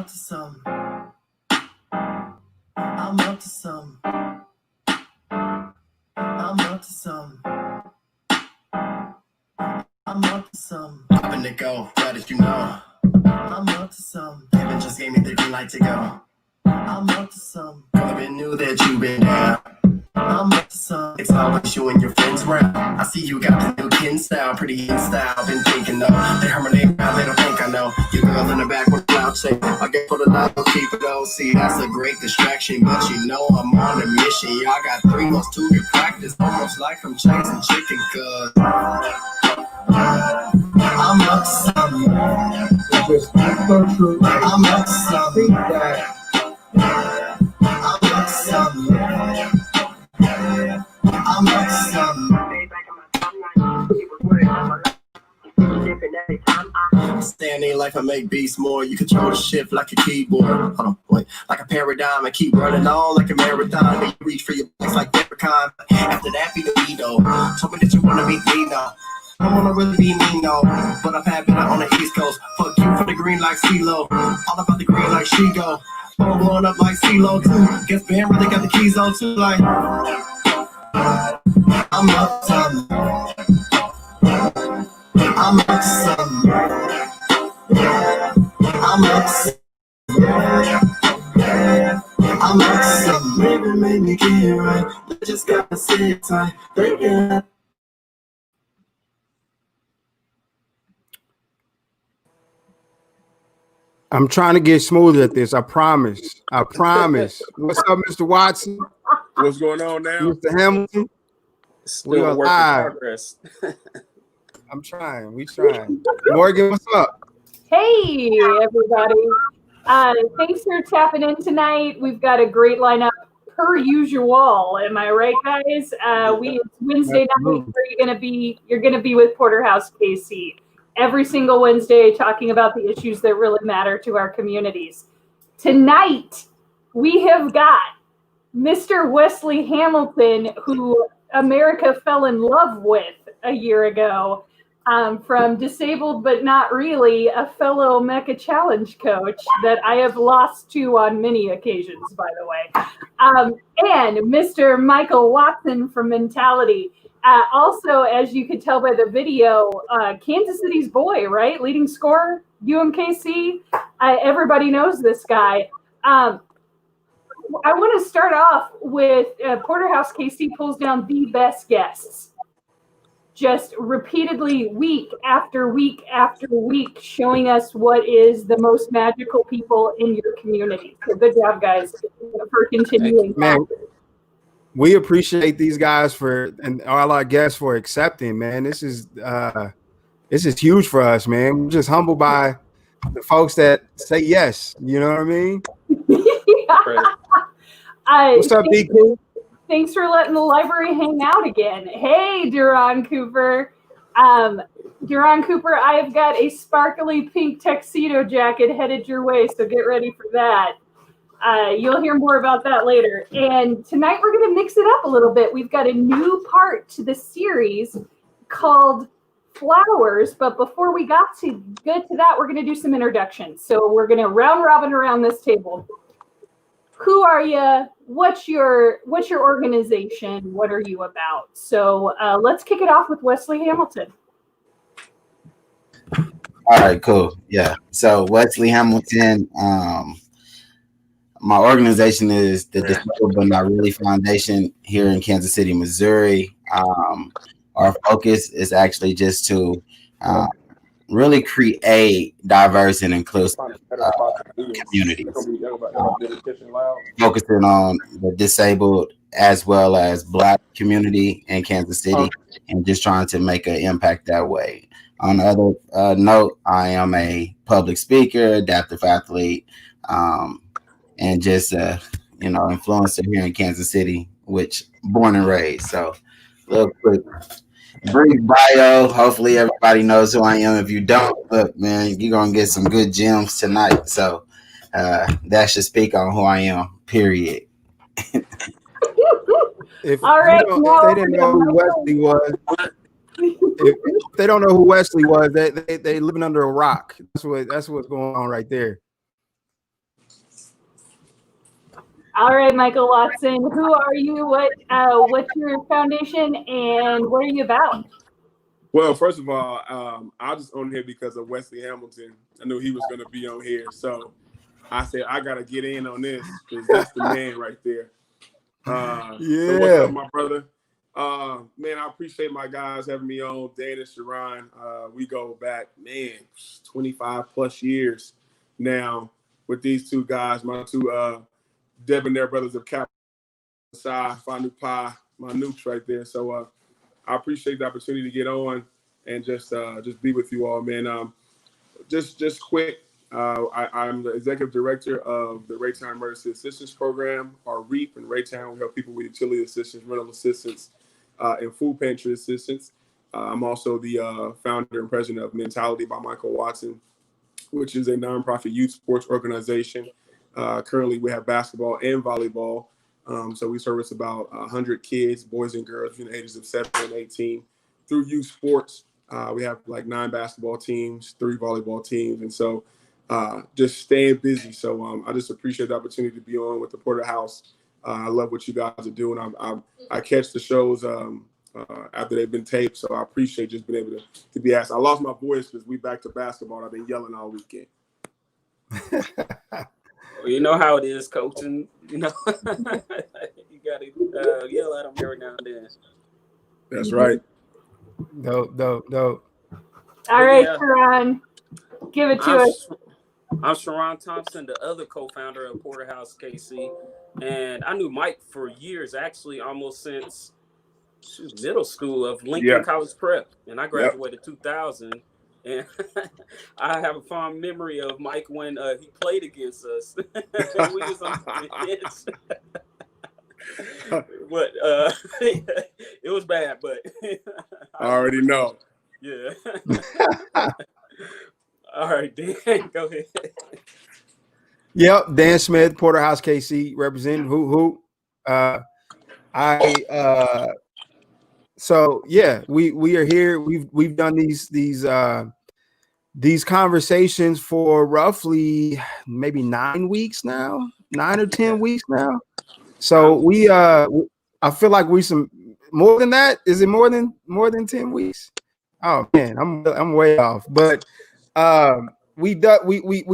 up to some. I'm up to some. I'm up to some. I'm up to some. Up and to go, glad that you know. I'm up to some. Heaven just gave me the green light to go. I'm up to some. Cause I knew that you been down. I'm up to some. It's always you and your friends round. I see you got the new kin style, pretty in style. Been thinking though, they heard my name now, they don't think I know. Your girl in the back with cloud shape. I get for the love, keep it on. See, that's a great distraction, but you know I'm on a mission. Y'all got 3 months to get practice, almost like I'm chasing chicken, cuz I'm up to something. I'm up to something. I'm up to something. I'm up to something. Standing like I make beats more. You control the shift like a keyboard. Hold on, wait. Like a paradigm. I keep running on like a marathon. Then you reach for your legs like leprechaun. After that, be the Vito. Told me that you wanna be me, no. I don't wanna really be me, no. But I've had better on the East Coast. Fuck you for the green like CeeLo. All about the green like Shigo. I'm blowing up like CeeLo too. Guess Ben really got the keys on too. Like I'm up something. I'm up something. I'm up something. I'm up something. Maybe make me get it right. I just gotta say it tight. I'm trying to get smooth at this. I promise. I promise. What's up, Mr. Watson? What's going on now? Mr. Hamilton? Still We are a work live. in progress. I'm trying. We trying. Morgan, what's up? Hey, everybody. Thanks for tapping in tonight. We've got a great lineup per usual. Am I right, guys? It's Wednesday night where you're gonna be with Porterhouse KC every single Wednesday, talking about the issues that really matter to our communities. Tonight, we have got Mr. Wesley Hamilton, who America fell in love with a year ago. From Disabled But Not Really, a fellow Mecha Challenge coach that I have lost to on many occasions, by the way. And Mr. Michael Watson from Mentality. Also, as you could tell by the video, Kansas City's boy, right? Leading scorer, UMKC. Everybody knows this guy. I want to start off with Porterhouse KC pulls down the best guests. Just repeatedly, week after week after week, showing us what is the most magical people in your community. So good job, guys, for continuing. Man, we appreciate these guys and all our guests for accepting, man. This is huge for us, man. We're just humbled by the folks that say yes. You know what I mean? What's up, DQ? Thanks for letting the library hang out again. Hey, Duran Cooper. Duran Cooper, I have got a sparkly pink tuxedo jacket headed your way, so get ready for that. You'll hear more about that later. And tonight we're going to mix it up a little bit. We've got a new part to the series called Flowers, but before we get to that, we're going to do some introductions. So we're going to round robin around this table. Who are you? What's your organization? What are you about? So let's kick it off with Wesley Hamilton. All right, cool. Yeah. So Wesley Hamilton, my organization is the Disabled But Not Really Foundation here in Kansas City, Missouri. Our focus is actually just to really create diverse and inclusive communities, focusing on the disabled as well as Black community in Kansas City, and just trying to make an impact that way. On the other note, I am a public speaker, adaptive athlete, and just influencer here in Kansas City, which born and raised. So, a little quick brief bio. Hopefully everybody knows who I am. If you don't, look, man, you're gonna get some good gems tonight. So that should speak on who I am, period. If they didn't know who Wesley was, if they don't know who Wesley was, they living under a rock. That's what's going on right there. All right, Michael Watson, who are you? What's your foundation, and what are you about? Well, first of all, I just on here because of Wesley Hamilton. I knew he was going to be on here, so I said I got to get in on this because that's the man right there. So what's up, my brother? Man, I appreciate my guys having me on, Dan and Sharon. We go back, man, 25 plus years now with these two guys, my two debonair brothers of Cap, Fanu Pi, my nukes right there. So I appreciate the opportunity to get on and just be with you all, man. Just quick, I'm the executive director of the Raytown Emergency Assistance Program, or REAP. In Raytown, we help people with utility assistance, rental assistance, and food pantry assistance. I'm also the founder and president of Mentality by Michael Watson, which is a nonprofit youth sports organization. Currently, we have basketball and volleyball. So we service about 100 kids, boys and girls between the ages of 7 and 18 through youth sports. We have like 9 basketball teams, 3 volleyball teams. And so just staying busy. So I just appreciate the opportunity to be on with the Porterhouse. I love what you guys are doing. I catch the shows after they've been taped. So I appreciate just being able to be asked. I lost my voice because we back to basketball. I've been yelling all weekend. You know how it is, coaching. You know, you got to yell at them every now and then. That's right. Dope. All right, yeah. Sharon, give it to us. I'm Sharon Thompson, the other co-founder of Porterhouse KC, and I knew Mike for years, actually almost since middle school of Lincoln College Prep, and I graduated 2000. And I have a fond memory of Mike when he played against us. We was on the bench. But it was bad, but I already know. Yeah. All right, Dan, go ahead. Yep, Dan Smith, Porterhouse KC, representing who. So yeah, we are here. We've done these conversations for roughly maybe 9 weeks now, 9 or 10 weeks now. So I feel like we some more than that. Is it more than 10 weeks? Oh man, I'm way off. But we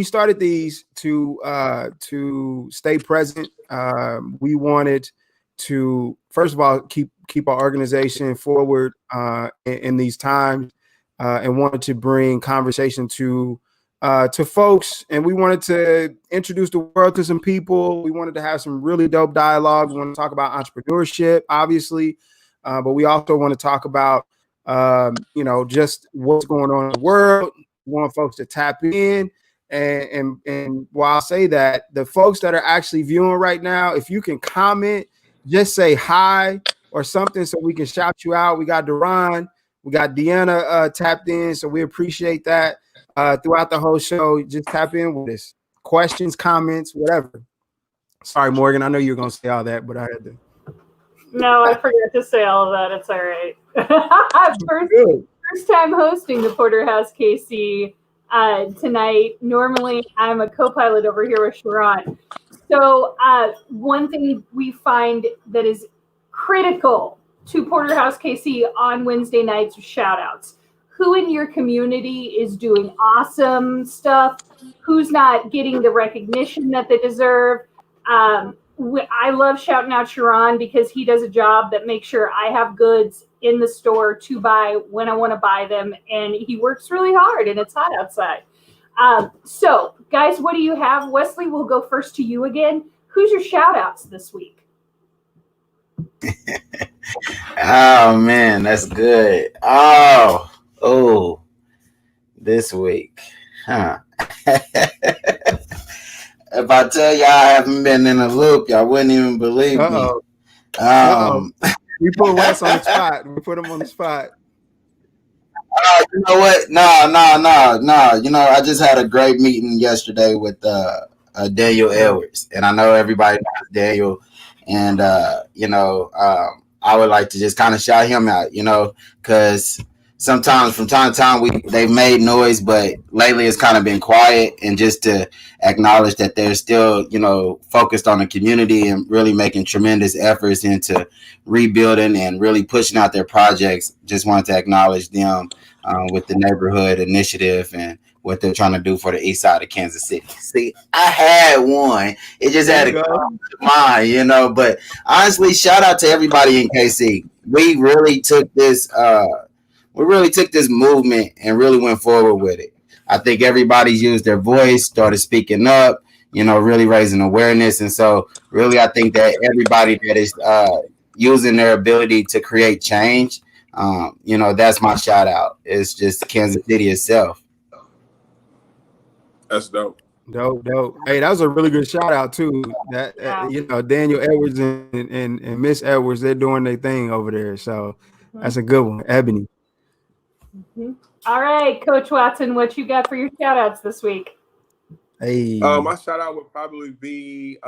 started these to stay present. We wanted to, first of all, keep our organization forward in these times, and wanted to bring conversation to folks, and we wanted to introduce the world to some people. We wanted to have some really dope dialogue. We want to talk about entrepreneurship, obviously, but we also want to talk about just what's going on in the world. We want folks to tap in, and while I say that, the folks that are actually viewing right now, if you can comment, just say hi or something so we can shout you out. We got Duran, we got Deanna tapped in, so we appreciate that. Throughout the whole show, just tap in with us. Questions, comments, whatever. Sorry, Morgan, I know you were going to say all that, but I had to. No, I forgot to say all of that. It's all right. First time hosting the Porterhouse KC tonight. Normally, I'm a co-pilot over here with Sharon. So one thing we find that is critical to Porterhouse KC on Wednesday nights are shout-outs. Who in your community is doing awesome stuff? Who's not getting the recognition that they deserve? I love shouting out Sharon because he does a job that makes sure I have goods in the store to buy when I want to buy them. And he works really hard, and it's hot outside. So, guys, what do you have? Wesley, we'll go first to you again. Who's your shout-outs this week? Oh, man, that's good. Oh, this week. Huh. If I tell y'all I haven't been in a loop, y'all wouldn't even believe me. We put Wes on the spot. We put him on the spot. You know what? No. You know, I just had a great meeting yesterday with Daniel Edwards, and I know everybody knows Daniel, and I would like to just kind of shout him out, because sometimes from time to time they've made noise, but lately it's kind of been quiet. And just to acknowledge that they're still, focused on the community and really making tremendous efforts into rebuilding and really pushing out their projects. Just wanted to acknowledge them with the neighborhood initiative and what they're trying to do for the east side of Kansas City. See, I had one. It just had to come to mind, but honestly, shout out to everybody in KC. We really took this movement and really went forward with it. I think everybody's used their voice, started speaking up, really raising awareness. And so really, I think that everybody that is using their ability to create change, that's my shout out. It's just Kansas City itself. That's dope. Dope. Hey, that was a really good shout out too. That Daniel Edwards and Miss Edwards, they're doing their thing over there. So that's a good one, Ebony. Mm-hmm. All right, Coach Watson, what you got for your shout outs this week? Hey, my shout out would probably be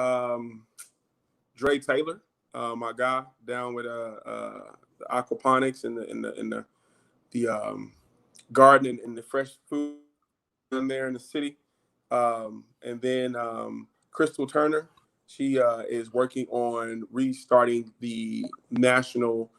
Dre Taylor, my guy down with the aquaponics and the garden and the fresh food down there in the city. And then Crystal Turner, she is working on restarting the national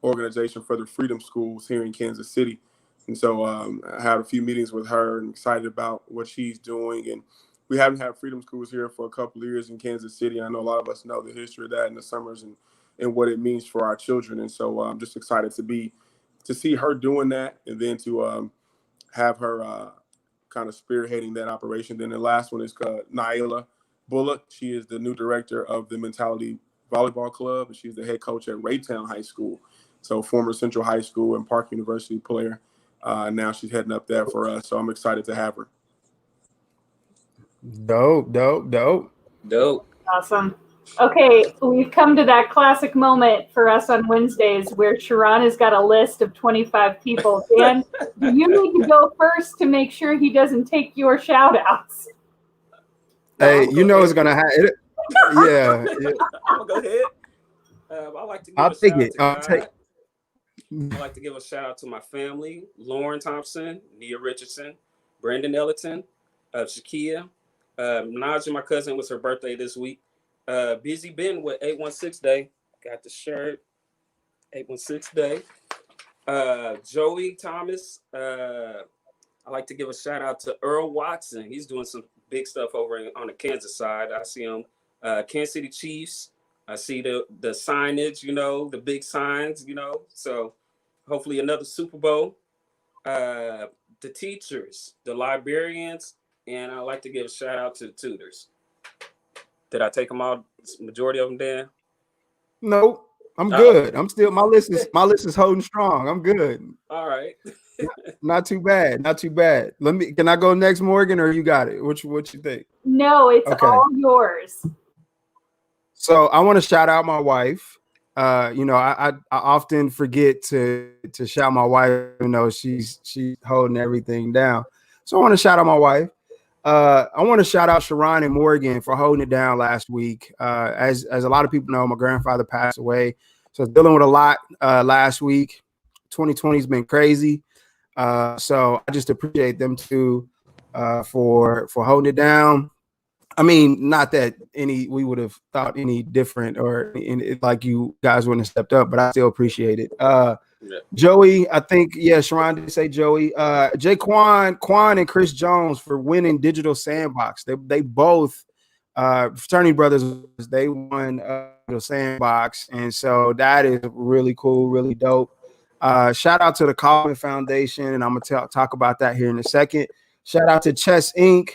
organization for the Freedom Schools here in Kansas City. And so I had a few meetings with her and excited about what she's doing. And we haven't had Freedom Schools here for a couple of years in Kansas City. I know a lot of us know the history of that in the summers and what it means for our children. And so I'm just excited to see her doing that, and then to have her kind of spearheading that operation. Then the last one is Naila Bullock. She is the new director of the Mentality Volleyball Club, and she's the head coach at Raytown High School. So former Central High School and Park University player. Now she's heading up there for us. So I'm excited to have her. Dope. Awesome. Okay, we've come to that classic moment for us on Wednesdays where Sharon has got a list of 25 people. Dan, you need to go first to make sure he doesn't take your shout outs. Hey, it's going to happen. Yeah. I'm going to go ahead. I'd like to give I'll take it. I'd like to give a shout out to my family: Lauren Thompson, Nia Richardson, Brandon Ellington, Shakia, Naja, my cousin, was her birthday this week. Busy Ben with 816 Day. Got the shirt. 816 Day. Joey Thomas. I'd like to give a shout out to Earl Watson. He's doing some big stuff over on the Kansas side. I see him. Kansas City Chiefs. I see the signage, the big signs, So hopefully another Super Bowl. The teachers, the librarians, and I'd like to give a shout out to the tutors. Did I take them all? Majority of them, Dan? No, I'm good. I'm still my list is holding strong. I'm good. All right. Not too bad. Can I go next, Morgan, or you got it? What you think? No, it's all yours. So I want to shout out my wife. I often forget to shout my wife, she's holding everything down. So I want to shout out my wife. I want to shout out Sharon and Morgan for holding it down last week. As a lot of people know, my grandfather passed away. So I was dealing with a lot last week. 2020 has been crazy. So I just appreciate them too for holding it down. I mean, not that we would have thought any different or like you guys wouldn't have stepped up, but I still appreciate it. Joey, I think, Sharon did say Joey. Quan and Chris Jones for winning Digital Sandbox. They both, fraternity brothers, they won Digital Sandbox. And so that is really cool, really dope. Shout out to the Kaufman Foundation, and I'm going to talk about that here in a second. Shout out to Chess Inc.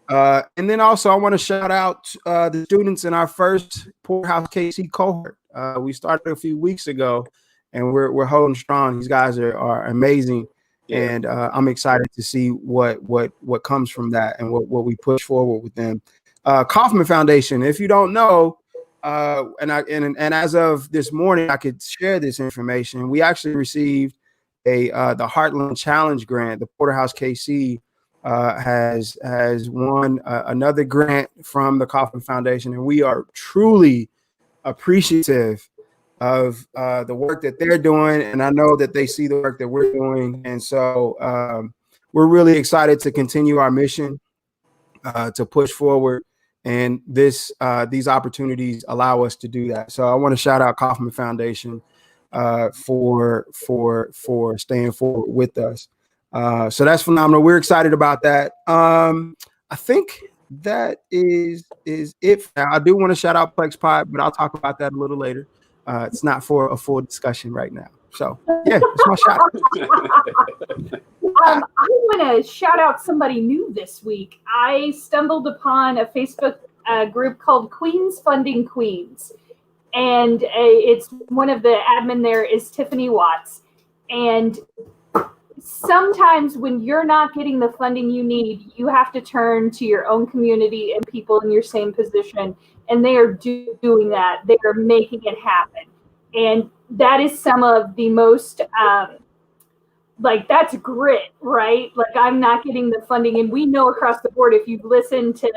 And then also I want to shout out the students in our first Porterhouse KC cohort. We started a few weeks ago, and we're holding strong. These guys are amazing, and I'm excited to see what comes from that and what we push forward with them. Kaufman Foundation. If you don't know, and as of this morning, I could share this information. We actually received the Heartland Challenge grant. The Porterhouse KC has won another grant from the Kaufman Foundation, and we are truly appreciative the work that they're doing, and I know that they see the work that we're doing, and so we're really excited to continue our mission, to push forward, and these opportunities allow us to do that. So I want to shout out Kaufman Foundation for staying forward with us. So that's phenomenal. We're excited about that. I think that is it. I do want to shout out Plex Pod, but I'll talk about that a little later. It's not for a full discussion right now. So yeah, it's my shout out. I want to shout out somebody new this week. I stumbled upon a Facebook group called Queens Funding Queens. And it's one of the admin there is Tiffany Watts. And sometimes when you're not getting the funding you need, you have to turn to your own community and people in your same position. And they are doing that. They are making it happen. And that is some of the most, that's grit, right? Like, I'm not getting the funding. And we know across the board, if you've listened to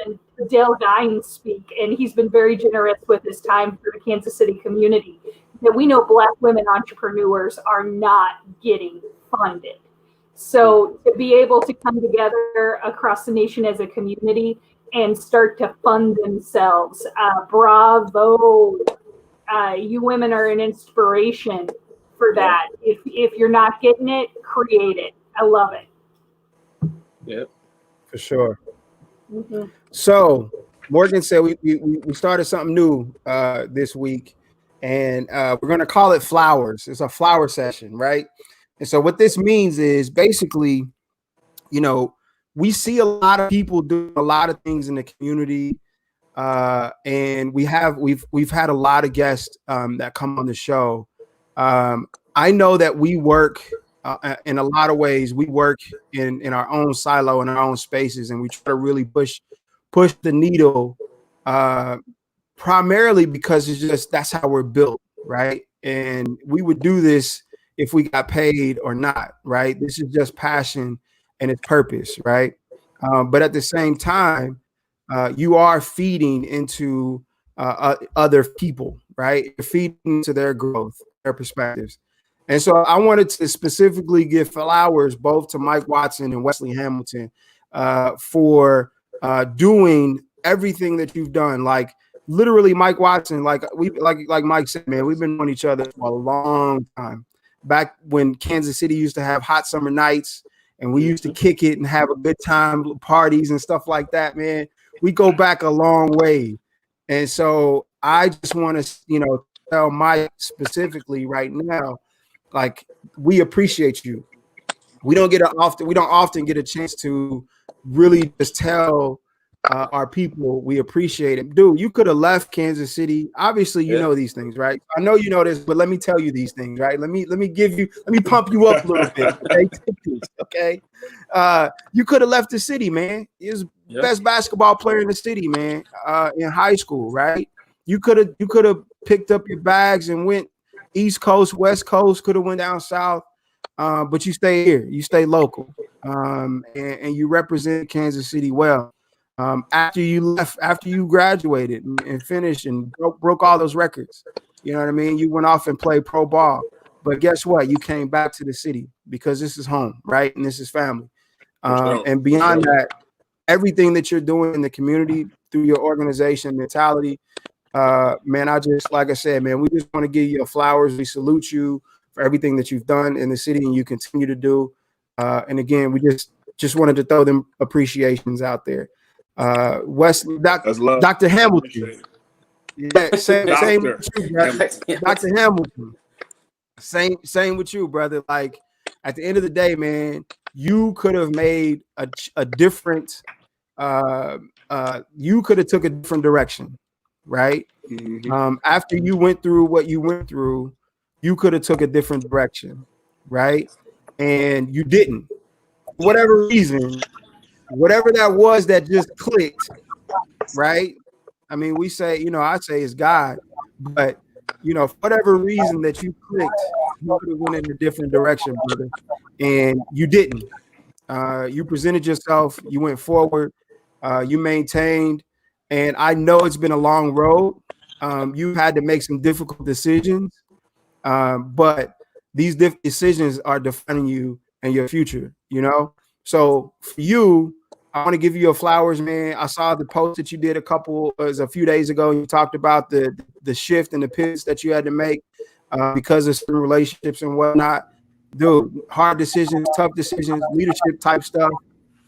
Dale Dines speak, and he's been very generous with his time for the Kansas City community, that we know Black women entrepreneurs are not getting funded. So to be able to come together across the nation as a community and start to fund themselves, bravo. You women are an inspiration for that. If you're not getting it, create it. I love it. Yeah, for sure. Mm-hmm. So Morgan said we started something new this week, and we're going to call it Flowers. It's a flower session, right? And so what this means is basically, we see a lot of people doing a lot of things in the community, and we've had a lot of guests that come on the show. I know that we work in a lot of ways. We work in our own silo, in our own spaces, and we try to really push the needle, primarily because it's just that's how we're built, right? And we would do this if we got paid or not, right? This is just passion and it's purpose, right? But at the same time, you are feeding into other people, right? You're feeding into their growth, their perspectives. And so I wanted to specifically give flowers both to Mike Watson and Wesley Hamilton for doing everything that you've done. Like literally, Mike Watson, like Mike said, man, we've been knowing each other for a long time. Back when Kansas City used to have hot summer nights and we used to kick it and have a good time, parties and stuff like that, man. We go back a long way. And so I just want to, tell Mike specifically right now, like, we appreciate you. We don't often get a chance to really just tell our people we appreciate it. Dude, you could have left Kansas City. Obviously, you know these things, right? I know you know this, but let me tell you these things, right? Let me pump you up a little bit. Okay. You could have left the city, man. He was best basketball player in the city, man, in high school, right? You could have picked up your bags and went East Coast, West Coast, could have went down south. But you stay here, you stay local, and you represent Kansas City well. After you graduated and finished and broke all those records, you know what I mean? You went off and played pro ball, but guess what? You came back to the city because this is home, right? And this is family. And beyond that, everything that you're doing in the community through your organization mentality, man, like I said, man, we just want to give you flowers. We salute you for everything that you've done in the city and you continue to do. And again, we just wanted to throw them appreciations out there. Wesley, Dr. Hamilton. Yeah, same with you, brother. Dr. Hamilton. Same with you, brother. Like, at the end of the day, man, you could have made a different you could have took a different direction, right? Mm-hmm. After you went through what you went through, you could have took a different direction, right? And you didn't. For whatever reason, whatever that was that just clicked, right? I mean, I say it's God, but for whatever reason that you clicked, you could have went in a different direction, brother, and you didn't. You presented yourself, you went forward, you maintained, and I know it's been a long road. You had to make some difficult decisions, but these decisions are defining you and your future, you know? So for you, I want to give you your flowers, man. I saw the post that you did a few days ago. You talked about the shift and the pivots that you had to make because of certain relationships and whatnot. Dude, hard decisions, tough decisions, leadership type stuff.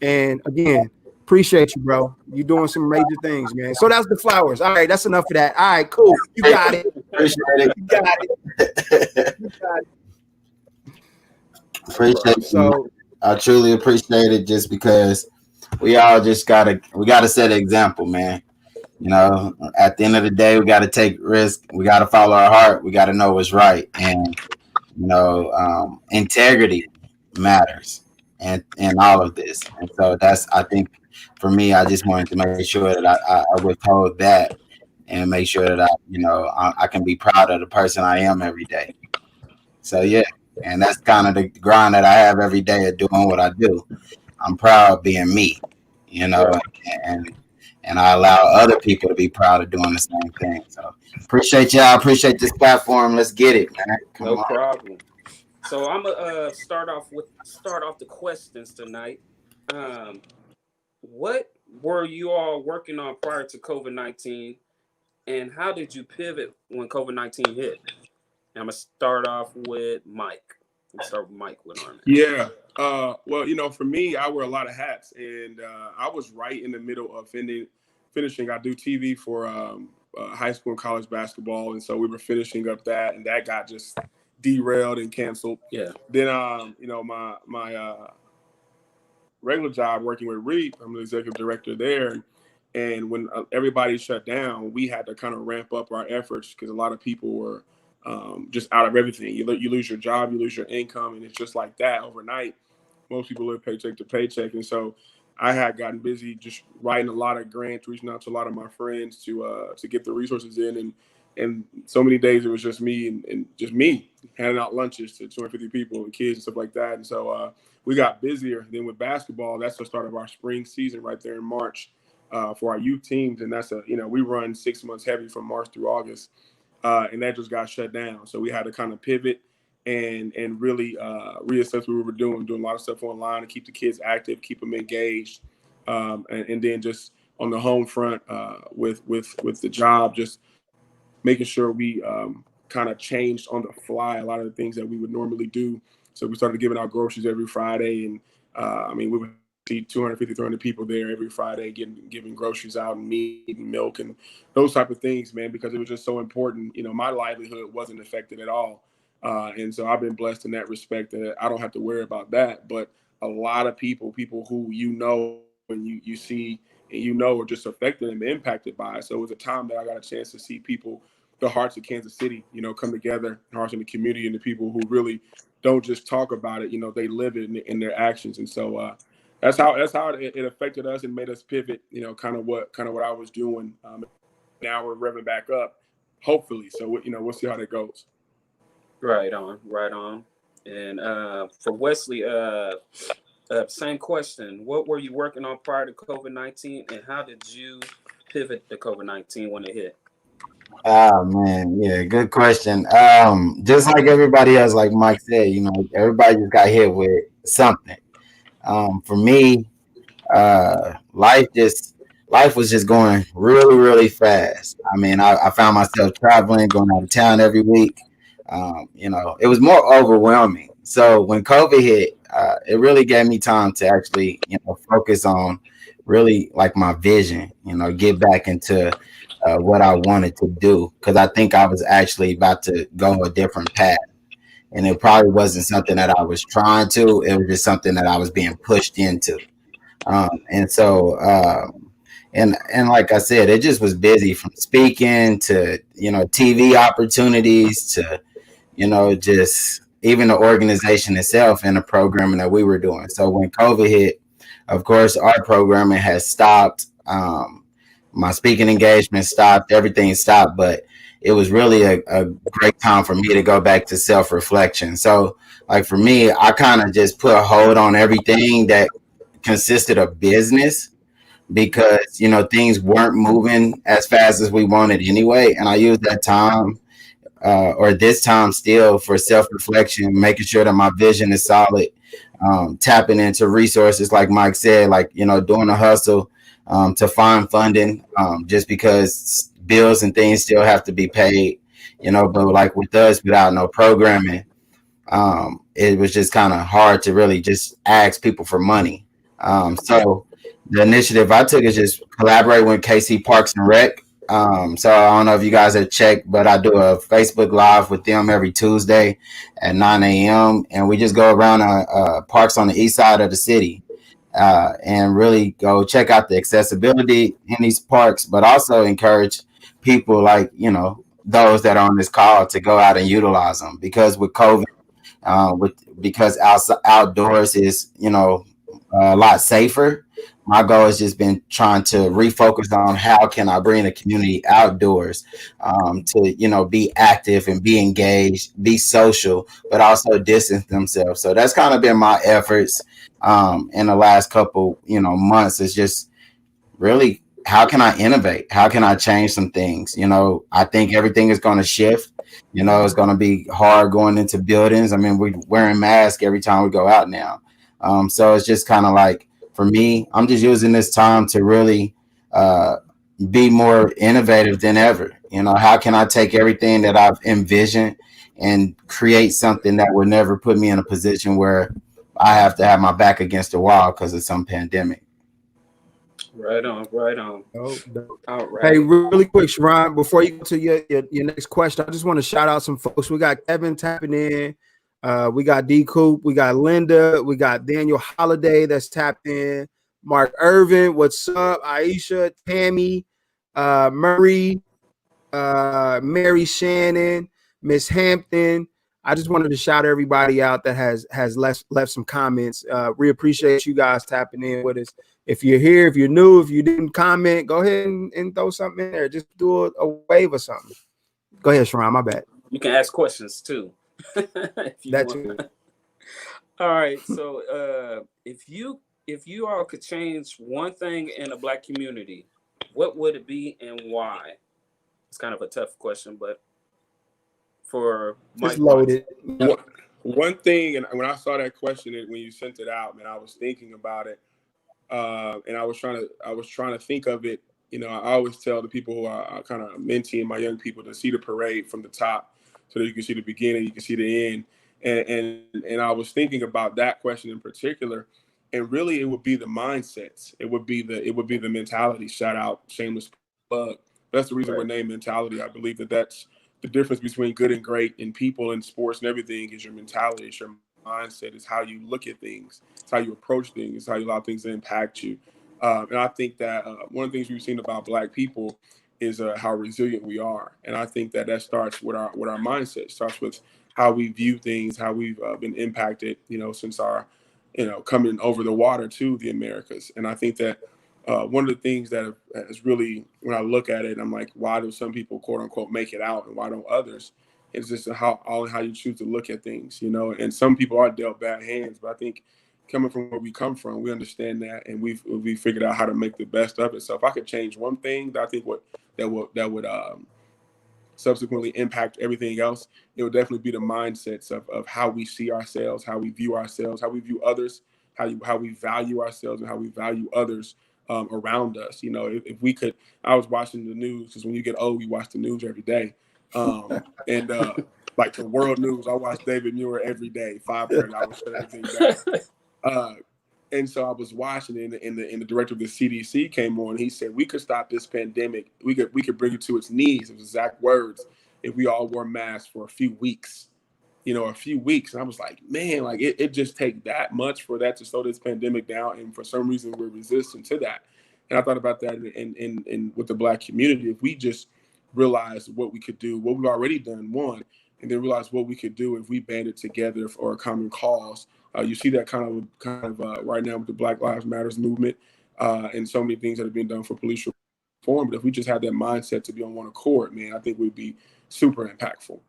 And again, appreciate you, bro. You're doing some major things, man. So that's the flowers. All right, that's enough of that. All right, cool. You got it. Appreciate it. You got it. You got it. Appreciate So you. I truly appreciate it, just because we all just gotta set an example, man. You know, at the end of the day, we gotta take risk. We gotta follow our heart. We gotta know what's right, and you know, integrity matters, and in all of this. And so I think, for me, I just wanted to make sure that I withhold that and make sure that I can be proud of the person I am every day. So yeah, and that's kind of the grind that I have every day of doing what I do. I'm proud being me, you know, and I allow other people to be proud of doing the same thing. So appreciate y'all. Appreciate this platform. Let's get it, man. No problem. So I'm gonna start off the questions tonight. What were you all working on prior to COVID-19, and how did you pivot when COVID-19 hit? I'm gonna start off with Mike. Let's start with Mike with Armin. Yeah. Well, you know, for me, I wear a lot of hats, and I was right in the middle of finishing. I do TV for high school and college basketball, and so we were finishing up that, and that got just derailed and canceled. Yeah. Then, you know, my regular job working with REAP, I'm the executive director there, and when everybody shut down, we had to kind of ramp up our efforts because a lot of people were just out of everything. You lose your job, you lose your income, and it's just like that overnight. Most people live paycheck to paycheck, and so I had gotten busy just writing a lot of grants, reaching out to a lot of my friends to get the resources in, and so many days it was just me and just me handing out lunches to 250 people and kids and stuff like that. And so we got busier. Then with basketball, that's the start of our spring season right there in March for our youth teams, and that's we run 6 months heavy from March through August. And that just got shut down. So we had to kind of pivot and really reassess what we were doing a lot of stuff online to keep the kids active, keep them engaged. And then just on the home front with the job, just making sure we kind of changed on the fly a lot of the things that we would normally do. So we started giving out groceries every Friday. And we would see 250, 300 people there every Friday giving groceries out and meat and milk and those type of things, man, because it was just so important. You know, my livelihood wasn't affected at all. And so I've been blessed in that respect that I don't have to worry about that. But a lot of people who and you see and are just affected and impacted by it. So it was a time that I got a chance to see people, the hearts of Kansas City, come together, hearts in the community, and the people who really don't just talk about it, they live it in their actions. And so that's how it affected us and made us pivot, kind of what I was doing. Now we're revving back up, hopefully. So, we'll see how that goes. Right on. And for Wesley, same question. What were you working on prior to COVID-19, and how did you pivot to COVID-19 when it hit? Oh man, yeah, good question. Just like everybody else, like Mike said, everybody just got hit with something. For me, life was just going really, really fast. I mean, I found myself traveling, going out of town every week. It was more overwhelming. So when COVID hit, it really gave me time to actually, focus on really like my vision, get back into what I wanted to do. Cause I think I was actually about to go a different path. And it probably wasn't something that I was trying to, it was just something that I was being pushed into. And like I said, it just was busy from speaking to, TV opportunities to, just even the organization itself and the programming that we were doing. So when COVID hit, of course, our programming has stopped. My speaking engagement stopped, everything stopped, but it was really a great time for me to go back to self-reflection. So like for me, I kind of just put a hold on everything that consisted of business because, things weren't moving as fast as we wanted anyway. And I used that time or this time still for self-reflection, making sure that my vision is solid, tapping into resources like Mike said, like, you know, doing a hustle to find funding, just because bills and things still have to be paid, you know. But like with us, without no programming, it was just kind of hard to really just ask people for money. So the initiative I took is just collaborate with KC Parks and Rec. So I don't know if you guys have checked, but I do a Facebook Live with them every Tuesday at 9 a.m. And we just go around parks on the east side of the city, and really go check out the accessibility in these parks, but also encourage people like, you know, those that are on this call to go out and utilize them, because with COVID, because outdoors is, you know, a lot safer. My goal has just been trying to refocus on how can I bring the community outdoors, to, you know, be active and be engaged, be social, but also distance themselves. So that's kind of been my efforts in the last couple, you know, months, is just really how can I innovate? How can I change some things? You know, I think everything is going to shift. You know, it's going to be hard going into buildings. I mean, we're wearing masks every time we go out now. So it's just kind of like, for me, I'm just using this time to really uh, be more innovative than ever. You know, how can I take everything that I've envisioned and create something that would never put me in a position where I have to have my back against the wall because of some pandemic. Right on, right on. Oh, All right. hey, really quick, Sharon, before you go to your next question, I just want to shout out some folks. We got Kevin tapping in. We got D Coop. We got Linda. We got Daniel Holiday that's tapped in. Mark Irvin, what's up? Aisha, Tammy, Murray, Mary Shannon, Miss Hampton. I just wanted to shout everybody out that has left some comments. We appreciate you guys tapping in with us. If you're here, if you're new, if you didn't comment, go ahead and throw something in there. Just do a wave or something. Go ahead, Sharon. My bad. You can ask questions too. If you That's want. it. All right. So if you all could change one thing in the Black community, what would it be and why? It's kind of a tough question, but for Mike, It's loaded. One thing, and when I saw that question when you sent it out, man, I was thinking about it, and I was trying to think of it. You know, I always tell the people who are kind of mentoring my young people to see the parade from the top, so that you can see the beginning, you can see the end, and I was thinking about that question in particular, and really it would be the mindsets, it would be the mentality. Shout out, shameless plug. That's the reason we're named Mentality. I believe that's the difference between good and great in people and sports and everything is your mentality, it's your mindset, is how you look at things, it's how you approach things, it's how you allow things to impact you. And I think that one of the things we've seen about Black people is how resilient we are. And I think that starts with our mindset. It starts with how we view things, how we've been impacted, you know, since our, you know, coming over the water to the Americas. And I think that one of the things that is really, when I look at it, I'm like, why do some people, quote unquote, make it out and why don't others? It's just how you choose to look at things, you know. And some people are dealt bad hands, but I think coming from where we come from, we understand that, and we figured out how to make the best of it. So if I could change one thing, that I think that would subsequently impact everything else, it would definitely be the mindsets of how we see ourselves, how we view ourselves, how we view others, how we value ourselves and how we value others around us. You know, if we could, I was watching the news, because when you get old, you watch the news every day. And like the world news, I watch David Muir every day, 5:30. I would shut everything down. And so I was watching it, and the director of the CDC came on. He said we could stop this pandemic. We could bring it to its knees. His exact words. If we all wore masks for a few weeks, you know, a few weeks. And I was like, man, like it just take that much for that to slow this pandemic down. And for some reason, we're resistant to that. And I thought about that in with the Black community. If we just realize what we could do, what we've already done, one, and then realize what we could do if we banded together for a common cause. You see that kind of right now with the Black Lives Matters movement and so many things that are being done for police reform. But if we just had that mindset to be on one accord, man, I think we'd be super impactful.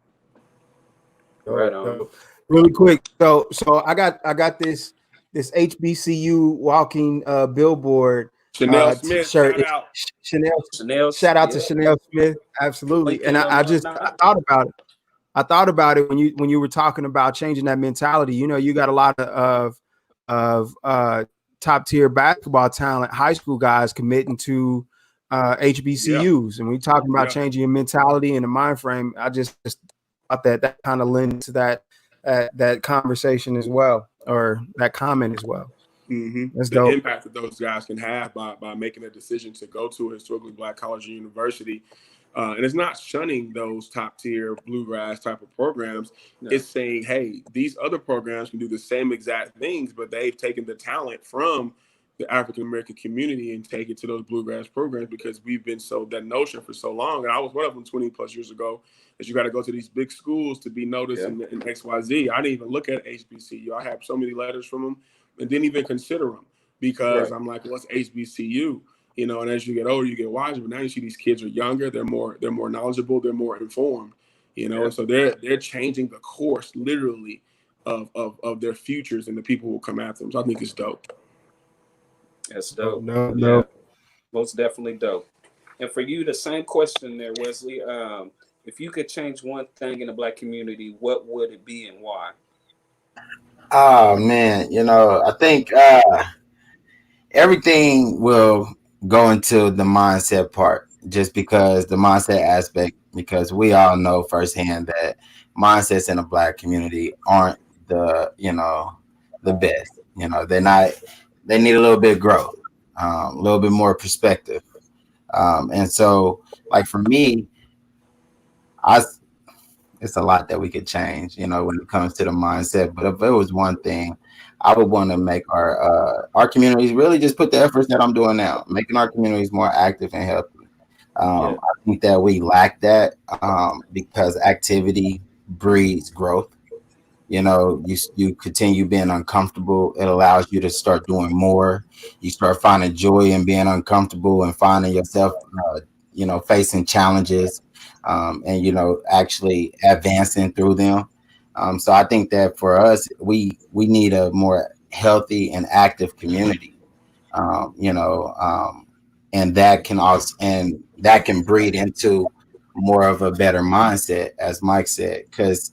Right on. Really quick, so I got this HBCU walking billboard. Chanel Smith, shirt. shout out. Chanel, shout out to Chanel Smith, absolutely. And I thought about it. I thought about it when you were talking about changing that mentality. You know, you got a lot of top tier basketball talent, high school guys committing to HBCUs, and we talking about changing your mentality and the mind frame. I just thought that kind of lends to that conversation as well, or that comment as well. That's the dope. impact that those guys can have by making a decision to go to a historically Black college or university. And it's not shunning those top tier bluegrass type of programs. No. It's saying, hey, these other programs can do the same exact things, but they've taken the talent from the African American community and take it to those bluegrass programs, because we've been sold that notion for so long. And I was one of them 20 plus years ago, that you got to go to these big schools to be noticed in XYZ. I didn't even look at HBCU. I had so many letters from them and didn't even consider them, because I'm like, what's HBCU? You know, and as you get older, you get wiser. But now you see these kids are younger, they're more knowledgeable, they're more informed. You know, and so they're changing the course literally of their futures and the people who will come after them. So I think it's dope. That's dope. No. Yeah, most definitely dope. And for you, the same question there, Wesley. If you could change one thing in the Black community, what would it be and why? Oh man, you know, I think everything will go into the mindset part, just because the mindset aspect, because we all know firsthand that mindsets in the Black community aren't the best. You know, they need a little bit of growth, a little bit more perspective. And so like for me, I it's a lot that we could change, you know, when it comes to the mindset. But if it was one thing, I would want to make our communities really just put the efforts that I'm doing now, making our communities more active and healthy. I think that we lack that, because activity breeds growth. You know, you continue being uncomfortable, it allows you to start doing more. You start finding joy in being uncomfortable and finding yourself facing challenges, and actually advancing through them. So I think that for us, we need a more healthy and active community. And that can breed into more of a better mindset, as Mike said, because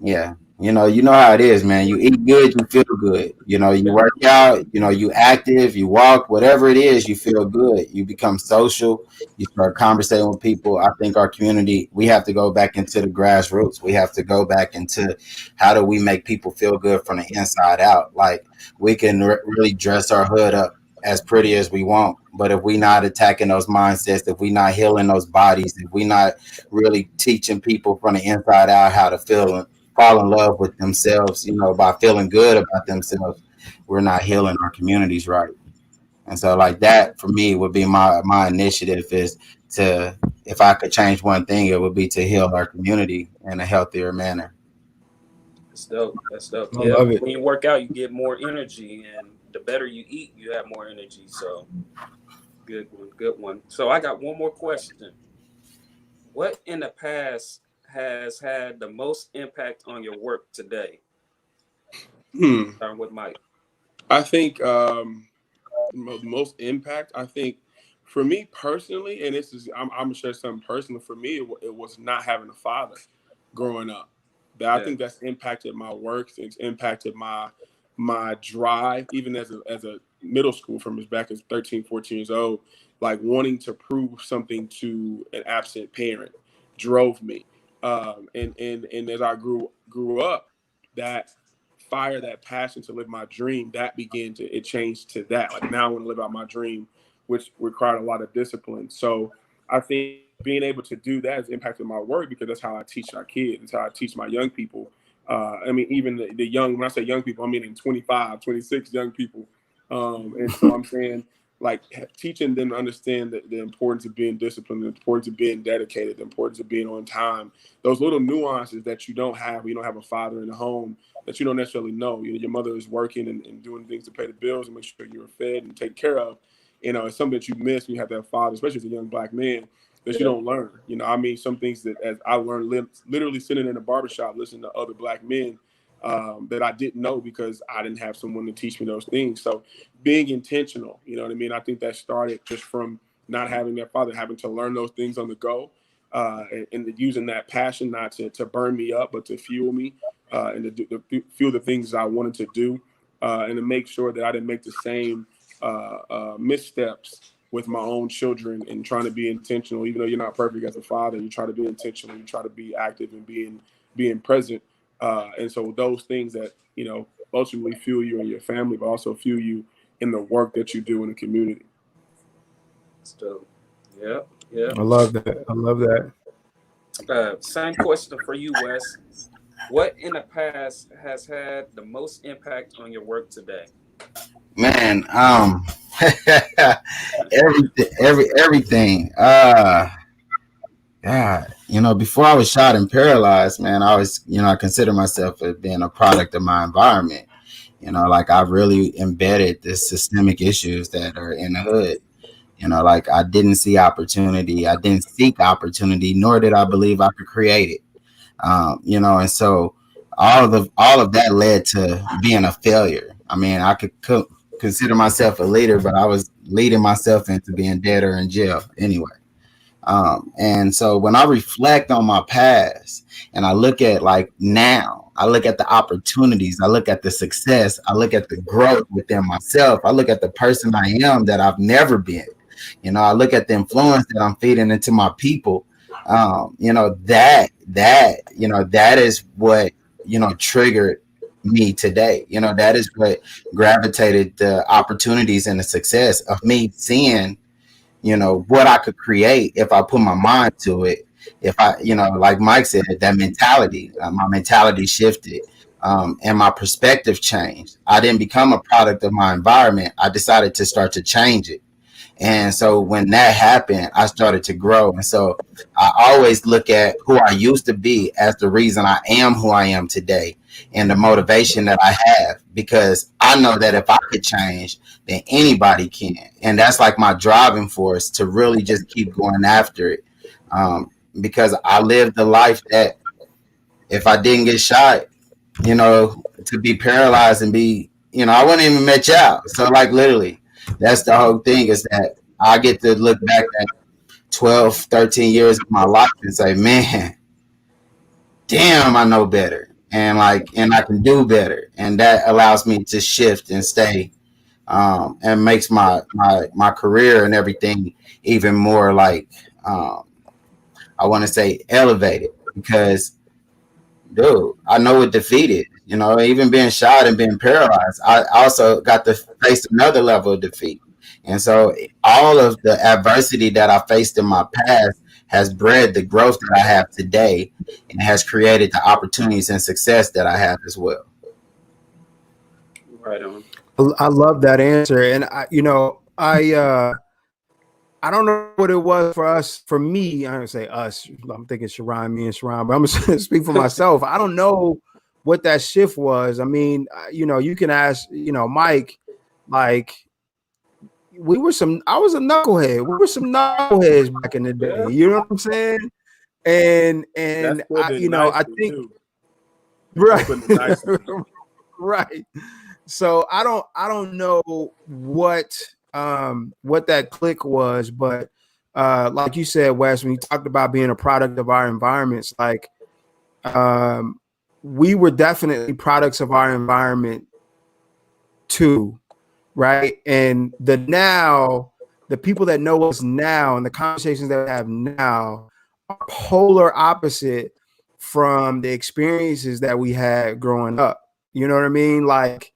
yeah. You know how it is, man. You eat good, you feel good. You work out, you active, you walk, whatever it is, you feel good. You become social, you start conversating with people. I think our community, we have to go back into the grassroots. We have to go back into how do we make people feel good from the inside out. Like we can really dress our hood up as pretty as we want, but if we not attacking those mindsets, if we not healing those bodies, if we not really teaching people from the inside out how to fall in love with themselves, by feeling good about themselves, we're not healing our communities right. And so like that for me would be my initiative, is to, if I could change one thing, it would be to heal our community in a healthier manner. That's dope. That's dope. I Yeah. love it. When you work out, you get more energy, and the better you eat, you have more energy. So good one. Good one. So I got one more question. What in the past has had the most impact on your work today? Starting with Mike. I think most impact. I think for me personally, and I'm gonna share something personal. For me, it was not having a father growing up. I think that's impacted my work. It's impacted my drive, even as a middle school, from as back as 13, 14 years old, like wanting to prove something to an absent parent drove me. And as I grew up, that fire, that passion to live my dream, it changed to that. Like now I want to live out my dream, which required a lot of discipline. So I think being able to do that has impacted my work, because that's how I teach our kids. It's how I teach my young people. I mean, even the young, when I say young people, I mean in 25, 26 young people. And so I'm saying, like, teaching them to understand the importance of being disciplined, the importance of being dedicated, the importance of being on time, those little nuances that you don't have when you don't have a father in the home, that you don't necessarily know. Your mother is working and doing things to pay the bills and make sure you're fed and taken care of. It's something that you miss when you have that father, especially as a young Black man, that you don't learn. I mean, some things that as I learned literally sitting in a barbershop listening to other Black men, that I didn't know because I didn't have someone to teach me those things. So being intentional, you know what I mean? I think that started just from not having that father, having to learn those things on the go. and using that passion not to burn me up, but to fuel me and to fuel the things I wanted to do, and to make sure that I didn't make the same missteps with my own children, and trying to be intentional. Even though you're not perfect as a father, you try to be intentional, you try to be active and being present. And so those things that, ultimately fuel you and your family, but also fuel you in the work that you do in the community. So, yeah, yeah. I love that. I love that. Same question for you, Wes. What in the past has had the most impact on your work today? Man, everything. God, before I was shot and paralyzed, man, I consider myself as being a product of my environment. Like I really embedded the systemic issues that are in the hood. Like I didn't see opportunity, I didn't seek opportunity, nor did I believe I could create it. And so all of that led to being a failure. I mean, I could consider myself a leader, but I was leading myself into being dead or in jail anyway. And so when I reflect on my past and I look at like now, I look at the opportunities, I look at the success, I look at the growth within myself, I look at the person I am that I've never been. I look at the influence that I'm feeding into my people. That is what, triggered me today. That is what gravitated the opportunities and the success of me seeing, what I could create if I put my mind to it. If I, like Mike said, that mentality, my mentality shifted, and my perspective changed. I didn't become a product of my environment. I decided to start to change it. And so when that happened, I started to grow. And so I always look at who I used to be as the reason I am who I am today and the motivation that I have, because I know that if I could change, then anybody can. And that's like my driving force to really just keep going after it. Because I lived the life that if I didn't get shot, to be paralyzed and be, I wouldn't even met y'all. So like literally, that's the whole thing, is that I get to look back at 12, 13 years of my life and say, man, damn, I know better. And I can do better. And that allows me to shift and stay, and makes my career and everything even more I want to say elevated, because dude, I know what defeat is. Even being shot and being paralyzed, I also got to face another level of defeat. And so all of the adversity that I faced in my past has bred the growth that I have today, and has created the opportunities and success that I have as well. Right on. I love that answer. And I don't know what it was for us. For me, I'm gonna say us. I'm thinking Sharon, me and Sharon, but I'm gonna speak for myself. I don't know what that shift was. I mean, you can ask, Mike. Like, I was a knucklehead. We were some knuckleheads back in the day. You know what I'm saying? And I think too. right, right. So I don't know what that click was, but like you said, Wes, when you talked about being a product of our environments, like we were definitely products of our environment too, right? And the people that know us now and the conversations that we have now are polar opposite from the experiences that we had growing up. You know what I mean? Like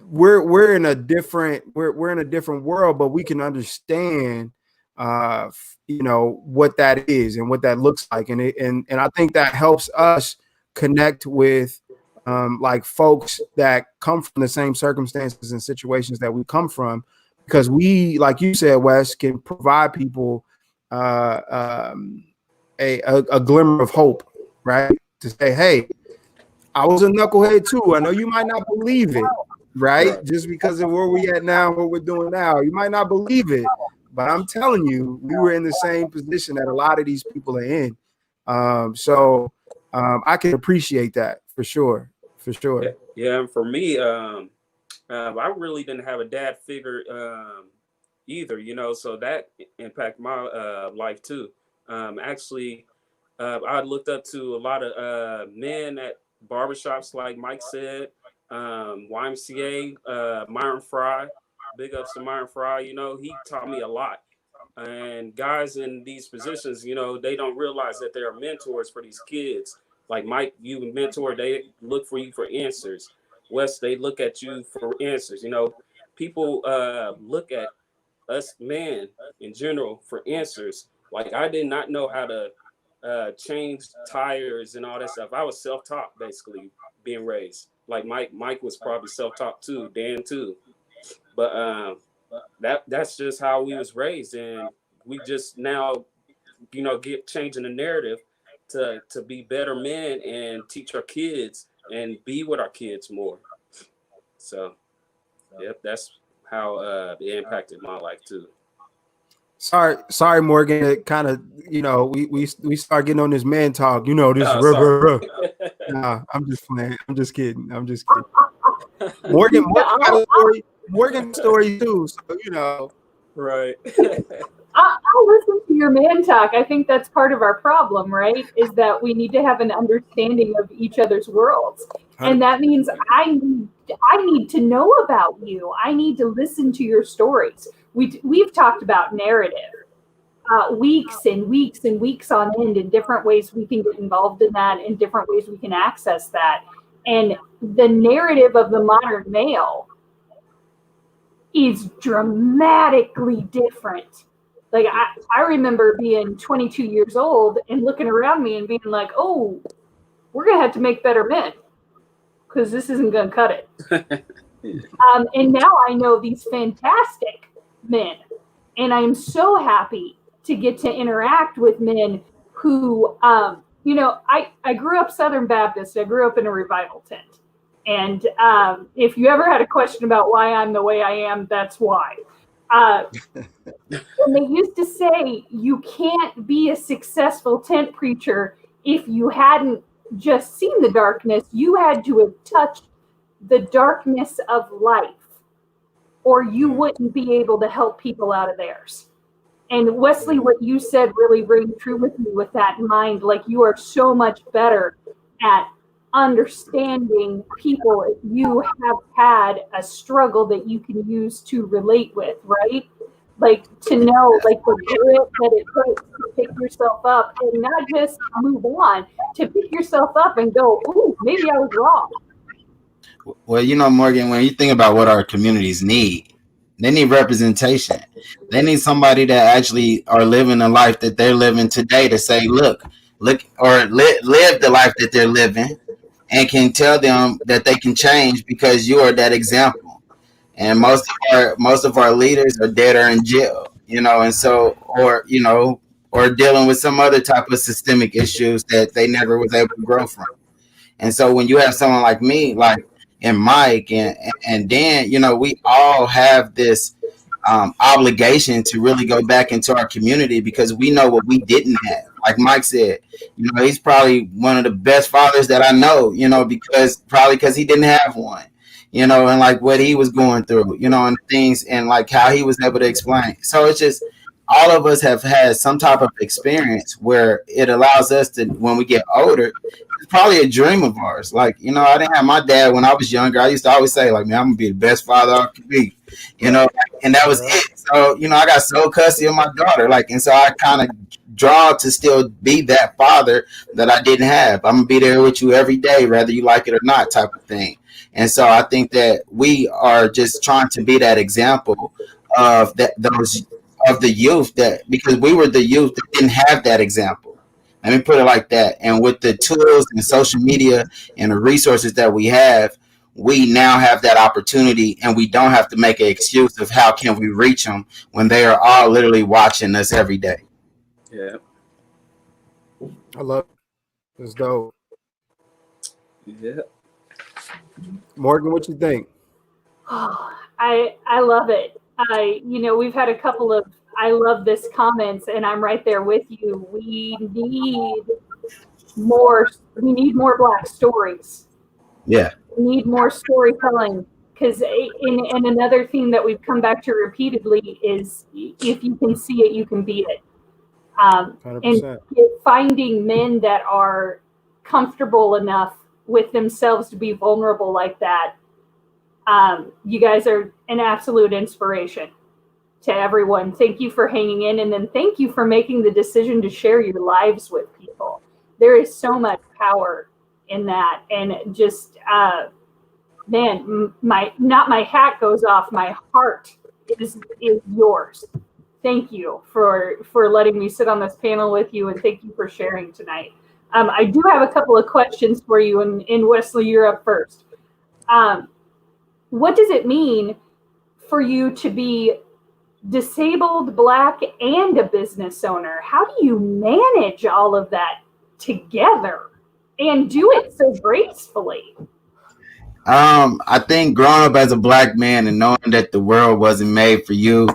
we're in a different world, but we can understand what that is and what that looks like, and I think that helps us connect with like folks that come from the same circumstances and situations that we come from, because we, like you said, Wes, can provide people a glimmer of hope, right? To say, hey, I was a knucklehead too. I know you might not believe it, right? Just because of where we at now, what we're doing now, you might not believe it, but I'm telling you, we were in the same position that a lot of these people are in. So I can appreciate that for sure. Yeah, and for me, I really didn't have a dad figure either, so that impacted my life too. Actually, I looked up to a lot of men at barbershops, like Mike said, YMCA, Myron Fry. Big ups to Myron Fry. You know, he taught me a lot. And guys in these positions, you know, they don't realize that they are mentors for these kids. Like Mike, you mentor, they look for you for answers. Wes, they look at you for answers. You know, people look at us men in general for answers. Like I did not know how to change tires and all that stuff. I was self-taught basically being raised. Like Mike was probably self-taught too, Dan too. But that's just how we was raised, and we just now, you know, get changing the narrative to be better men and teach our kids and be with our kids more. So, yep, that's how it impacted my life too. Sorry, Morgan. It kind of, you know, we start getting on this man talk. You know, this. Nah, I'm just playing. I'm just kidding. Morgan got a story. Morgan's story too. So you know, right. I'll listen to your man talk. I think that's part of our problem, right? Is that we need to have an understanding of each other's worlds. And that means I need to know about you. I need to listen to your stories. We've talked about narrative weeks and weeks and weeks on end, in different ways we can get involved in that, in different ways we can access that. And the narrative of the modern male is dramatically different. Like I remember being 22 years old and looking around me and being like, oh, we're going to have to make better men because this isn't going to cut it. And now I know these fantastic men, and I'm so happy to get to interact with men who, you know, I grew up Southern Baptist. I grew up in a revival tent. And if you ever had a question about why I'm the way I am, that's why. And they used to say you can't be a successful tent preacher if you hadn't just seen the darkness. You had to have touched the darkness of life, or you wouldn't be able to help people out of theirs. And Wesley, what you said really rang true with me with that in mind. Like, you are so much better at understanding people if you have had a struggle that you can use to relate with, right? Like, to know, like, the grit that it takes to pick yourself up and not just move on, to pick yourself up and go, ooh, maybe I was wrong. Well, you know, Morgan, when you think about what our communities need, they need representation. They need somebody that actually are living the life that they're living today to say, look, or live the life that they're living, and can tell them that they can change because you are that example. And most of our leaders are dead or in jail, you know, and so, or, you know, or dealing with some other type of systemic issues that they never was able to grow from. And so when you have someone like me, like, and Mike and Dan, you know, we all have this obligation to really go back into our community because we know what we didn't have. Like Mike said, you know, he's probably one of the best fathers that I know, you know, because he didn't have one, you know, and like what he was going through, you know, and things, and like how he was able to explain. So it's just, all of us have had some type of experience where it allows us to, when we get older, it's probably a dream of ours. Like, you know, I didn't have my dad when I was younger. I used to always say, like, man, I'm gonna be the best father I could be, you know, and that was it. So, you know, I got sole custody of my daughter, like, and so I kind of draw to still be that father that I didn't have. I'm gonna be there with you every day, whether you like it or not, type of thing. And so I think that we are just trying to be that example of the youth, that because we were the youth that didn't have that example. Let me put it like that. And with the tools and social media and the resources that we have, we now have that opportunity, and we don't have to make an excuse of how can we reach them when they are all literally watching us every day. Yeah. I love it. It's dope. Yeah. Morgan, what you think? I love it. You know, we've had a couple of I love this comments, and I'm right there with you. We need more Black stories. Yeah. We need more storytelling, because and another theme that we've come back to repeatedly is, if you can see it, you can beat it. And 100%. finding men that are comfortable enough with themselves to be vulnerable like that. You guys are an absolute inspiration to everyone. Thank you for hanging in, and then thank you for making the decision to share your lives with people. There is so much power in that, and just man, my hat goes off. My heart is yours. Thank you for letting me sit on this panel with you, and thank you for sharing tonight. I do have a couple of questions for you, and Wesley, you're up first. What does it mean for you to be disabled, Black, and a business owner? How do you manage all of that together and do it so gracefully? I think growing up as a Black man and knowing that the world wasn't made for you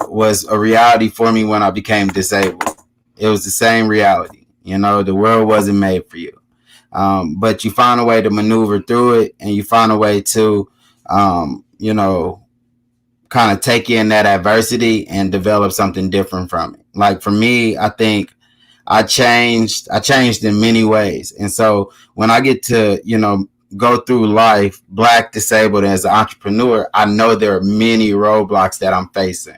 was a reality for me when I became disabled. It was the same reality. You know, the world wasn't made for you. But you find a way to maneuver through it, and you find a way to, you know, kind of take in that adversity and develop something different from it. Like for me, I think I changed in many ways. And so when I get to, you know, go through life, Black, disabled, as an entrepreneur, I know there are many roadblocks that I'm facing.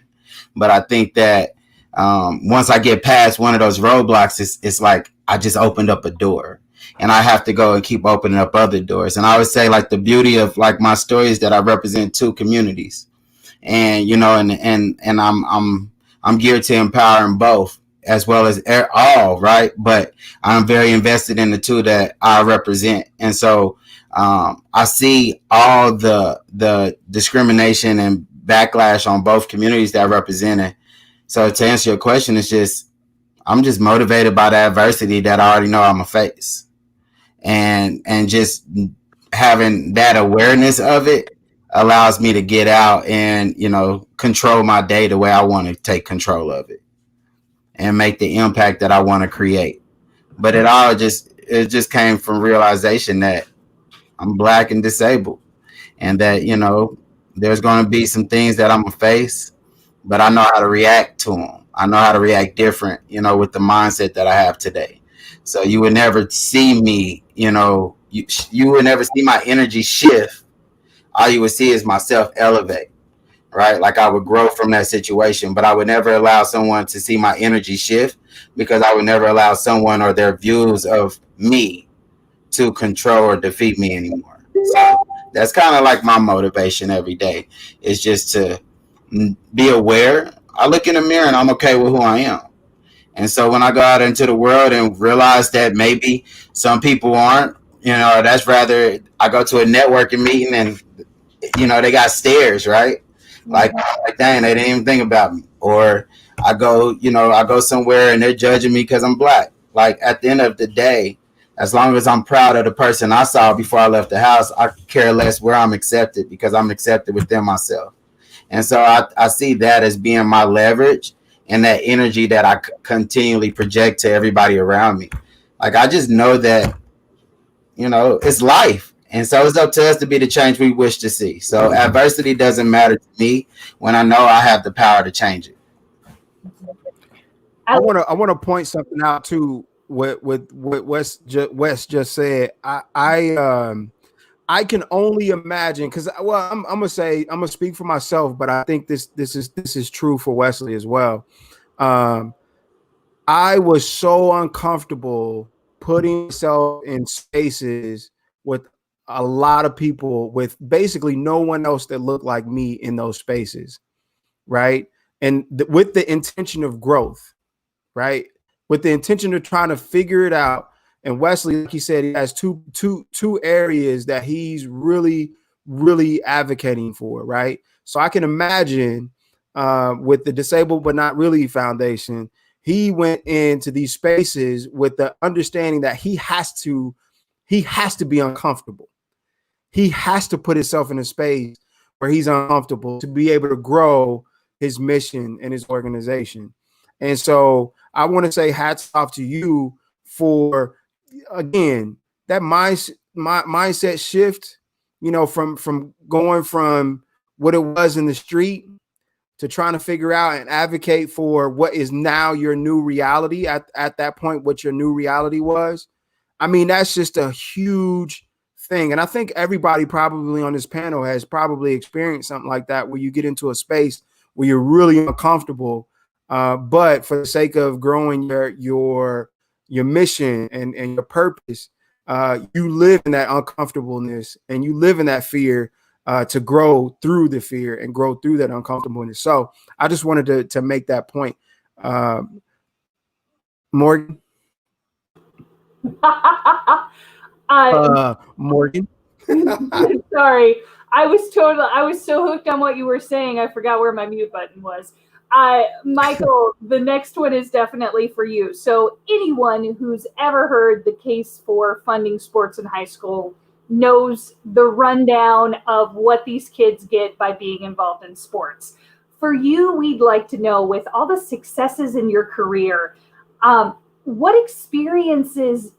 But I think that once I get past one of those roadblocks, it's like I just opened up a door, and I have to go and keep opening up other doors. And I would say, like, the beauty of like my story is that I represent two communities, and you know, and I'm geared to empowering both as well as all, right? But I'm very invested in the two that I represent, and so I see all the discrimination and backlash on both communities that I represent. So to answer your question, it's just I'm just motivated by the adversity that I already know I'm gonna face, and just having that awareness of it allows me to get out and, you know, control my day the way I want to take control of it and make the impact that I want to create. But it just came from realization that I'm Black and disabled, and that, you know, there's going to be some things that I'm gonna face, but I know how to react to them. I know how to react different, you know, with the mindset that I have today. So you would never see me, you know, you would never see my energy shift. All you would see is myself elevate, right? Like I would grow from that situation, but I would never allow someone to see my energy shift, because I would never allow someone or their views of me to control or defeat me anymore. So that's kind of like my motivation every day, is just to be aware. I look in the mirror and I'm okay with who I am. And so when I go out into the world and realize that maybe some people aren't, you know, that's rather I go to a networking meeting and, you know, they got stares, right? Like dang, they didn't even think about me. Or I go, you know, I go somewhere and they're judging me because I'm Black. Like at the end of the day, as long as I'm proud of the person I saw before I left the house, I care less where I'm accepted, because I'm accepted within myself. And so I see that as being my leverage and that energy that I continually project to everybody around me. Like I just know that, you know, it's life. And so it's up to us to be the change we wish to see. So adversity doesn't matter to me when I know I have the power to change it. I want to point something out too. What Wes just said. I can only imagine, because well, I'm gonna speak for myself, but I think this is true for Wesley as well. I was so uncomfortable putting myself in spaces with a lot of people, with basically no one else that looked like me in those spaces, right? And with the intention of growth, right? With the intention of trying to figure it out. And Wesley, like he said, he has two areas that he's really advocating for, right? So I can imagine with the Disabled But Not Really Foundation, he went into these spaces with the understanding that he has to be uncomfortable. He has to put himself in a space where he's uncomfortable to be able to grow his mission and his organization. And so I want to say hats off to you for, again, that mindset shift, you know, from going from what it was in the street to trying to figure out and advocate for what is now your new reality at that point, what your new reality was. I mean, that's just a huge thing. And I think everybody probably on this panel has probably experienced something like that, where you get into a space where you're really uncomfortable, but for the sake of growing your mission and your purpose, you live in that uncomfortableness and you live in that fear, to grow through the fear and grow through that uncomfortableness. So I just wanted to make that point. Morgan. Morgan. Sorry, I was so hooked on what you were saying, I forgot where my mute button was. Michael, the next one is definitely for you. So anyone who's ever heard the case for funding sports in high school knows the rundown of what these kids get by being involved in sports. For you, we'd like to know, with all the successes in your career, what experiences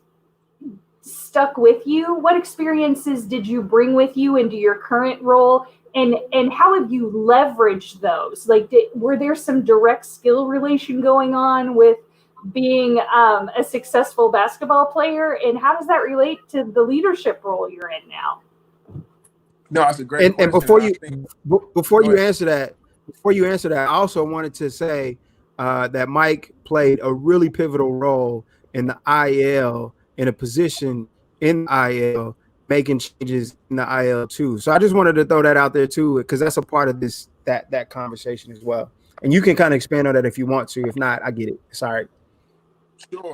stuck with you? What experiences did you bring with you into your current role? And how have you leveraged those? Like, were there some direct skill relation going on with being a successful basketball player? And how does that relate to the leadership role you're in now? No, that's a great question. And before you answer that, I also wanted to say that Mike played a really pivotal role in the IL, in a position in the IL, making changes in the IL too. So I just wanted to throw that out there too, because that's a part of that conversation as well. And you can kind of expand on that if you want to. If not, I get it. Sorry.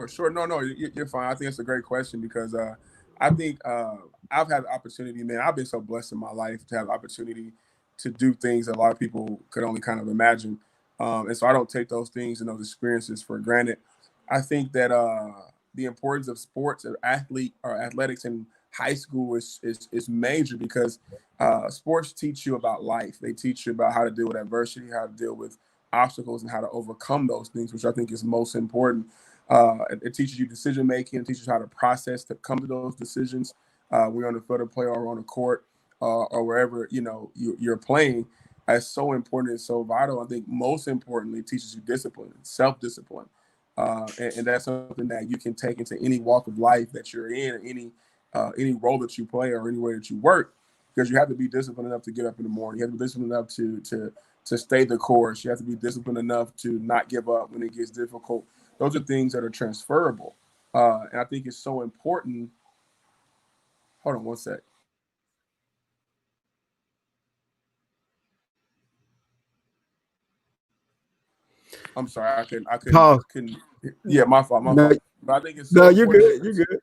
Sure. No, you're fine. I think it's a great question because I think I've had the opportunity, man. I've been so blessed in my life to have the opportunity to do things that a lot of people could only kind of imagine. And so I don't take those things and those experiences for granted. I think that the importance of sports or athletics in high school is major because sports teach you about life. They teach you about how to deal with adversity, how to deal with obstacles, and how to overcome those things, which I think is most important. It teaches you decision making. It teaches you how to process to come to those decisions. We're on the field of play or on the court or wherever you're playing. It's so important. It's so vital. I think most importantly, it teaches you discipline, self-discipline, and that's something that you can take into any walk of life that you're in, any role that you play or anywhere that you work, because you have to be disciplined enough to get up in the morning. You have to be disciplined enough to stay the course. You have to be disciplined enough to not give up when it gets difficult. Those are things that are transferable. And I think it's so important. Hold on one sec. I'm sorry. I couldn't. Yeah, my fault. But I think it's so you're good. You're good.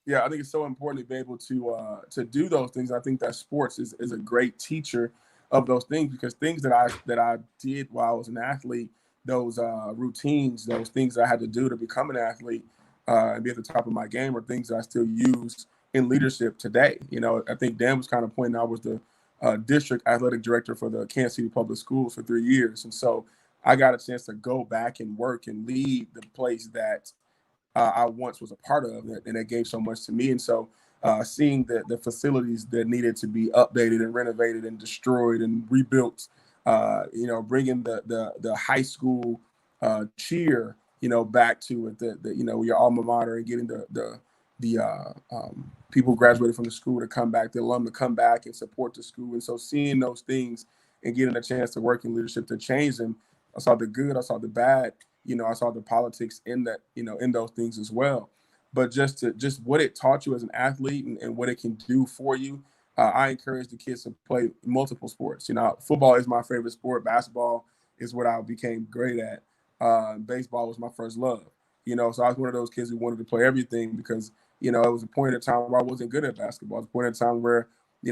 Yeah, I think it's so important to be able to do those things. I think that sports is a great teacher of those things, because things that I did while I was an athlete, those routines, those things that I had to do to become an athlete and be at the top of my game, are things that I still use in leadership today. I think Dan was kind of pointing out, I was the district athletic director for the Kansas City Public Schools for 3 years. And so I got a chance to go back and work and lead the place that I once was a part of, and it gave so much to me. And so seeing the facilities that needed to be updated and renovated and destroyed and rebuilt, bringing the high school cheer, back to it, your alma mater, and getting the people graduated from the school to come back, the alum to come back and support the school. And so seeing those things and getting a chance to work in leadership to change them, I saw the good, I saw the bad, I saw the politics in that, in those things as well. But just what it taught you as an athlete and what it can do for you, I encourage the kids to play multiple sports. Football is my favorite sport. Basketball is what I became great at. Baseball was my first love. So I was one of those kids who wanted to play everything because, it was a point in time where I wasn't good at basketball. It was a point in time where,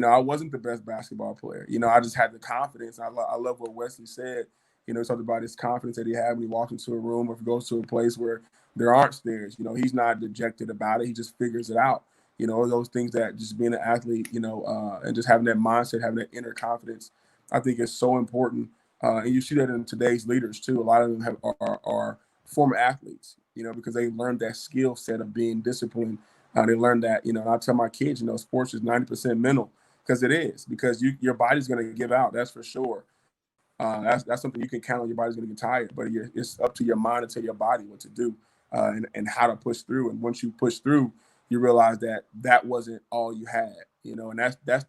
I wasn't the best basketball player. I just had the confidence. I love what Wesley said. He talked about his confidence that he had when he walks into a room or if he goes to a place where there aren't stairs. He's not dejected about it. He just figures it out. Those things that just being an athlete, and just having that mindset, having that inner confidence, I think is so important. And you see that in today's leaders too. A lot of them are former athletes, because they learned that skill set of being disciplined. They learned that, and I tell my kids, sports is 90% mental, because it is, because your body's going to give out. That's for sure. That's something you can count on. Your body's going to get tired, but it's up to your mind and to your body what to do and how to push through. And once you push through, you realize that wasn't all you had, and that's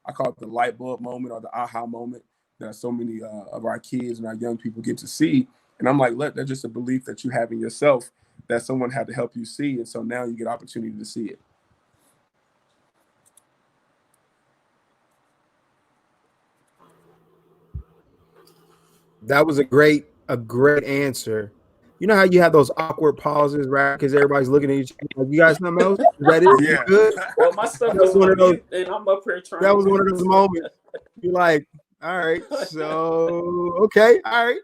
I call it the light bulb moment or the aha moment that so many of our kids and our young people get to see. And I'm like, look, that's just a belief that you have in yourself that someone had to help you see. And so now you get opportunity to see it. That was a great answer. You know how you have those awkward pauses, right? Because everybody's looking at each other. You guys know else? Is that it? Yeah. Good? Well, my stuff is on mute, and I'm up here trying. That was one of those moments. You're like, all right, so okay, all right.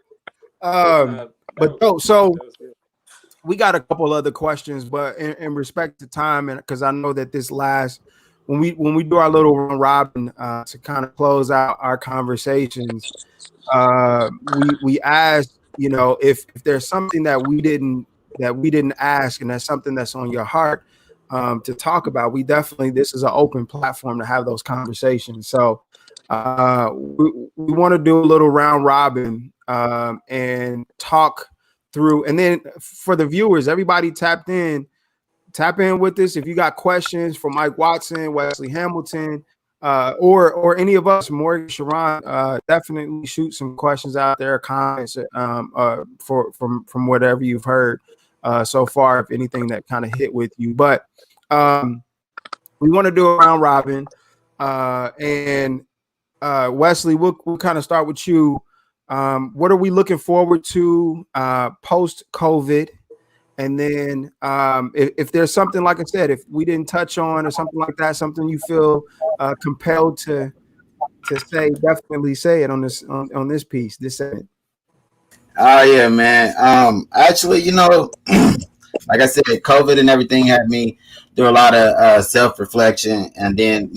But no, so we got a couple other questions, but in respect to time, and because I know that this last when we do our little round robin to kind of close out our conversations, we asked, if there's something that we didn't ask, and that's something that's on your heart to talk about. We definitely, this is an open platform to have those conversations. So we want to do a little round robin and talk through, and then for the viewers, everybody tap in with us. If you got questions for Mike Watson, Wesley Hamilton, or any of us, Morgan, Sharon, definitely shoot some questions out there, comments from whatever you've heard so far, if anything that kind of hit with you. But we want to do a round robin, and Wesley, we'll kind of start with you. What are we looking forward to post COVID? And then if there's something, like I said, if we didn't touch on or something like that, something you feel compelled to say, definitely say it on this piece, this segment. Oh yeah, man. Actually, like I said, COVID and everything had me do a lot of self-reflection, and then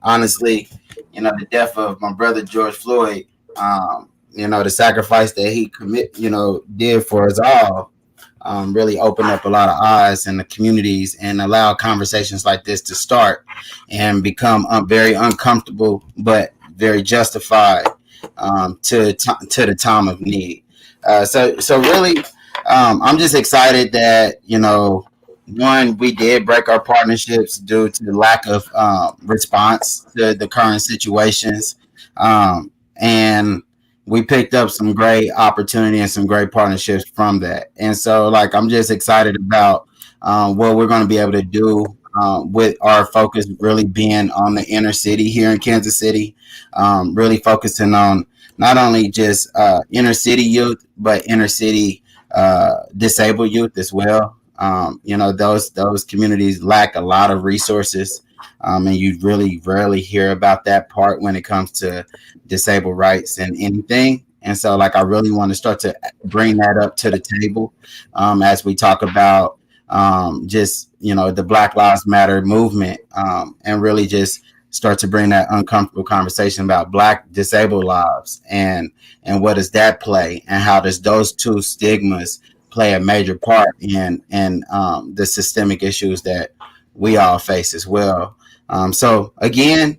honestly, the death of my brother George Floyd, the sacrifice that he did for us all. Really opened up a lot of eyes in the communities and allow conversations like this to start and become very uncomfortable, but very justified to the time of need. So really, I'm just excited that, one, we did break our partnerships due to the lack of response to the current situations. And we picked up some great opportunity and some great partnerships from that. And so, I'm just excited about what we're going to be able to do with our focus really being on the inner city here in Kansas City, really focusing on not only just inner city youth, but inner city disabled youth as well. Those communities lack a lot of resources. And you really rarely hear about that part when it comes to disabled rights and anything. And so, I really want to start to bring that up to the table as we talk about the Black Lives Matter movement, and really just start to bring that uncomfortable conversation about Black disabled lives and what does that play, and how does those two stigmas play a major part in the systemic issues that we all face as well. So again,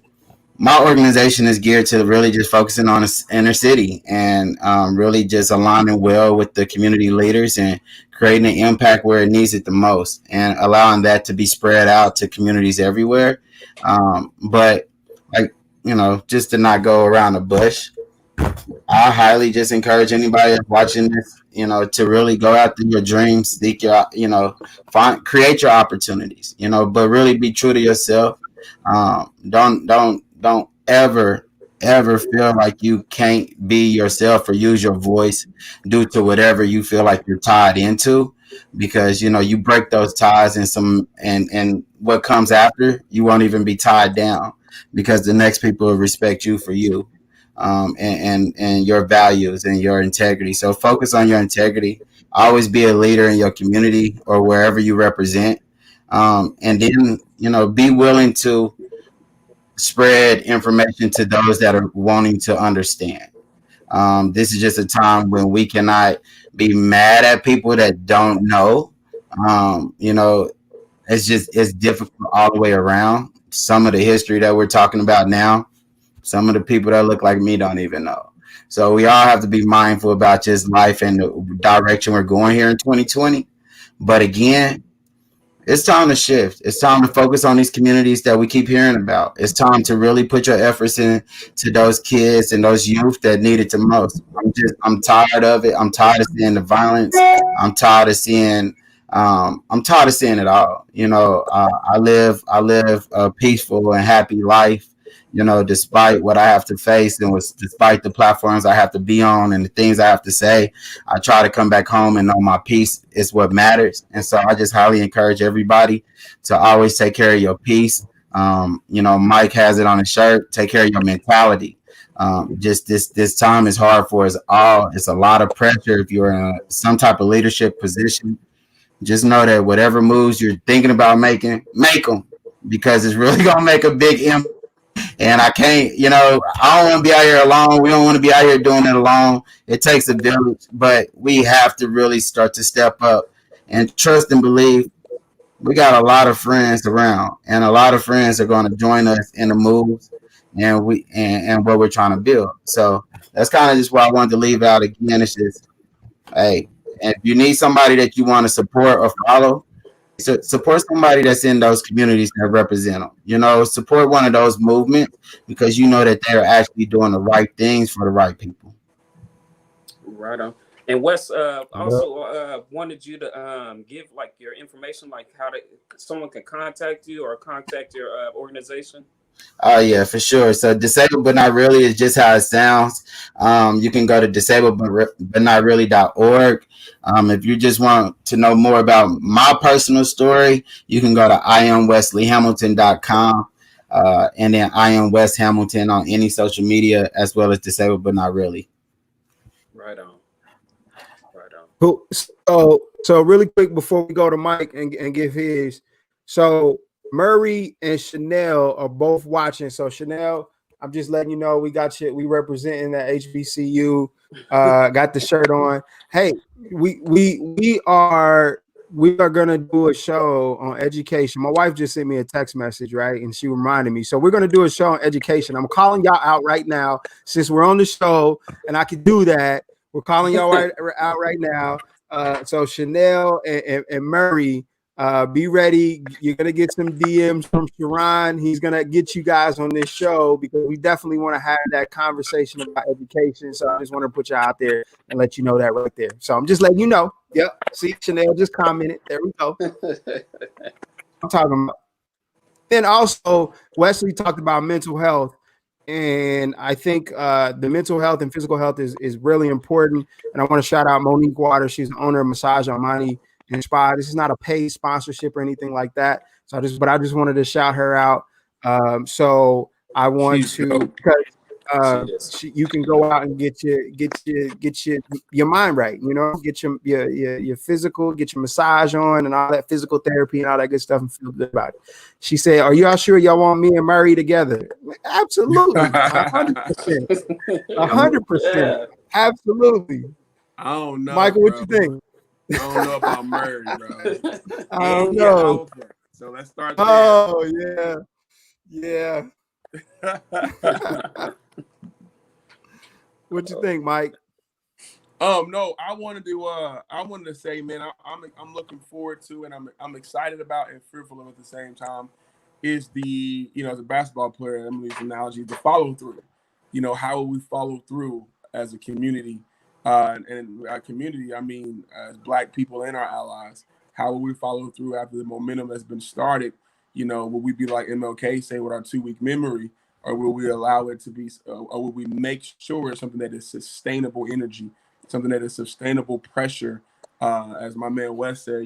my organization is geared to really just focusing on the inner city and really just aligning well with the community leaders and creating an impact where it needs it the most and allowing that to be spread out to communities everywhere. But just to not go around the bush, I highly just encourage anybody watching this, to really go after your dreams, seek your, create your opportunities, but really be true to yourself. Don't ever feel like you can't be yourself or use your voice due to whatever you feel like you're tied into, because you break those ties and what comes after, you won't even be tied down, because the next people will respect you for you, and your values and your integrity. So focus on your integrity. Always be a leader in your community or wherever you represent, and then be willing to spread information to those that are wanting to understand. This is just a time when we cannot be mad at people that don't know. It's difficult all the way around. Some of the history that we're talking about now, some of the people that look like me don't even know. So we all have to be mindful about just life and the direction we're going here in 2020. But again, it's time to shift. It's time to focus on these communities that we keep hearing about. It's time to really put your efforts in to those kids and those youth that need it the most. I'm tired of it. I'm tired of seeing the violence. I'm tired of seeing it all. I live a peaceful and happy life. Despite what I have to face and despite the platforms I have to be on and the things I have to say, I try to come back home and know my peace is what matters. And so I just highly encourage everybody to always take care of your peace. Mike has it on his shirt. Take care of your mentality. Just this time is hard for us all. It's a lot of pressure if you're in some type of leadership position. Just know that whatever moves you're thinking about making, make them, because it's really gonna make a big impact. And I can't, I don't want to be out here alone. We don't want to be out here doing it alone. It takes a village, but we have to really start to step up and trust and believe. We got a lot of friends around, and a lot of friends are going to join us in the moves and what we're trying to build. So that's kind of just why I wanted to leave out again. It's just, hey, if you need somebody that you want to support or follow, support somebody that's in those communities that represent them. Support one of those movements because you know that they're actually doing the right things for the right people. Right on. And Wes also wanted you to give like your information, like how someone can contact you or contact your organization. Oh yeah, for sure. So disabled but not really is just how it sounds. You can go to disabledbutnotreally.org. If you just want to know more about my personal story, you can go to Iamd.c.com and then I am Wes Hamilton on any social media, as well as Disabled But Not Really. Right on. Cool. So really quick before we go to Mike and give his. So Murray and Chanel are both watching. So Chanel, I'm just letting you know we got you. We representing that HBCU. Got the shirt on. Hey, we are gonna do a show on education. My wife just sent me a text message, right? And she reminded me. So we're gonna do a show on education. I'm calling y'all out right now since we're on the show and I can do that. We're calling y'all out right now. So Chanel and Murray. Be ready. You're gonna get some DMs from Sharon. He's gonna get you guys on this show because we definitely want to have that conversation about education. So I just want to put you out there and let you know that right there. So I'm just letting you know. Yep. See, Chanel just commented. There we go. I'm talking about. Then also Wesley talked about mental health. And I think the mental health and physical health is really important. And I want to shout out Monique Waters. She's the owner of Massage Armani Inspired. This is not a paid sponsorship or anything like that. So I just wanted to shout her out. So I want to because you can go out and get your mind right. Get your physical, get your massage on, and all that physical therapy and all that good stuff, and feel good about it. She said, "Are y'all sure y'all want me and Murray together?" Absolutely, 100%, 100%, absolutely. I don't know, Michael. What you think? I don't know about Murray, bro. I don't know. So let's start there. Oh yeah. What you think, Mike? No, I wanted to say, man, I'm looking forward to, and I'm excited about and fearful of at the same time, is the, as a basketball player, I'm gonna use the analogy, the follow through. How will we follow through as a community? And our community, I mean, as Black people and our allies, how will we follow through after the momentum has been started? Will we be like MLK, say, with our 2-week memory, or will we allow it to be, or will we make sure it's something that is sustainable energy, something that is sustainable pressure? As my man Wes said,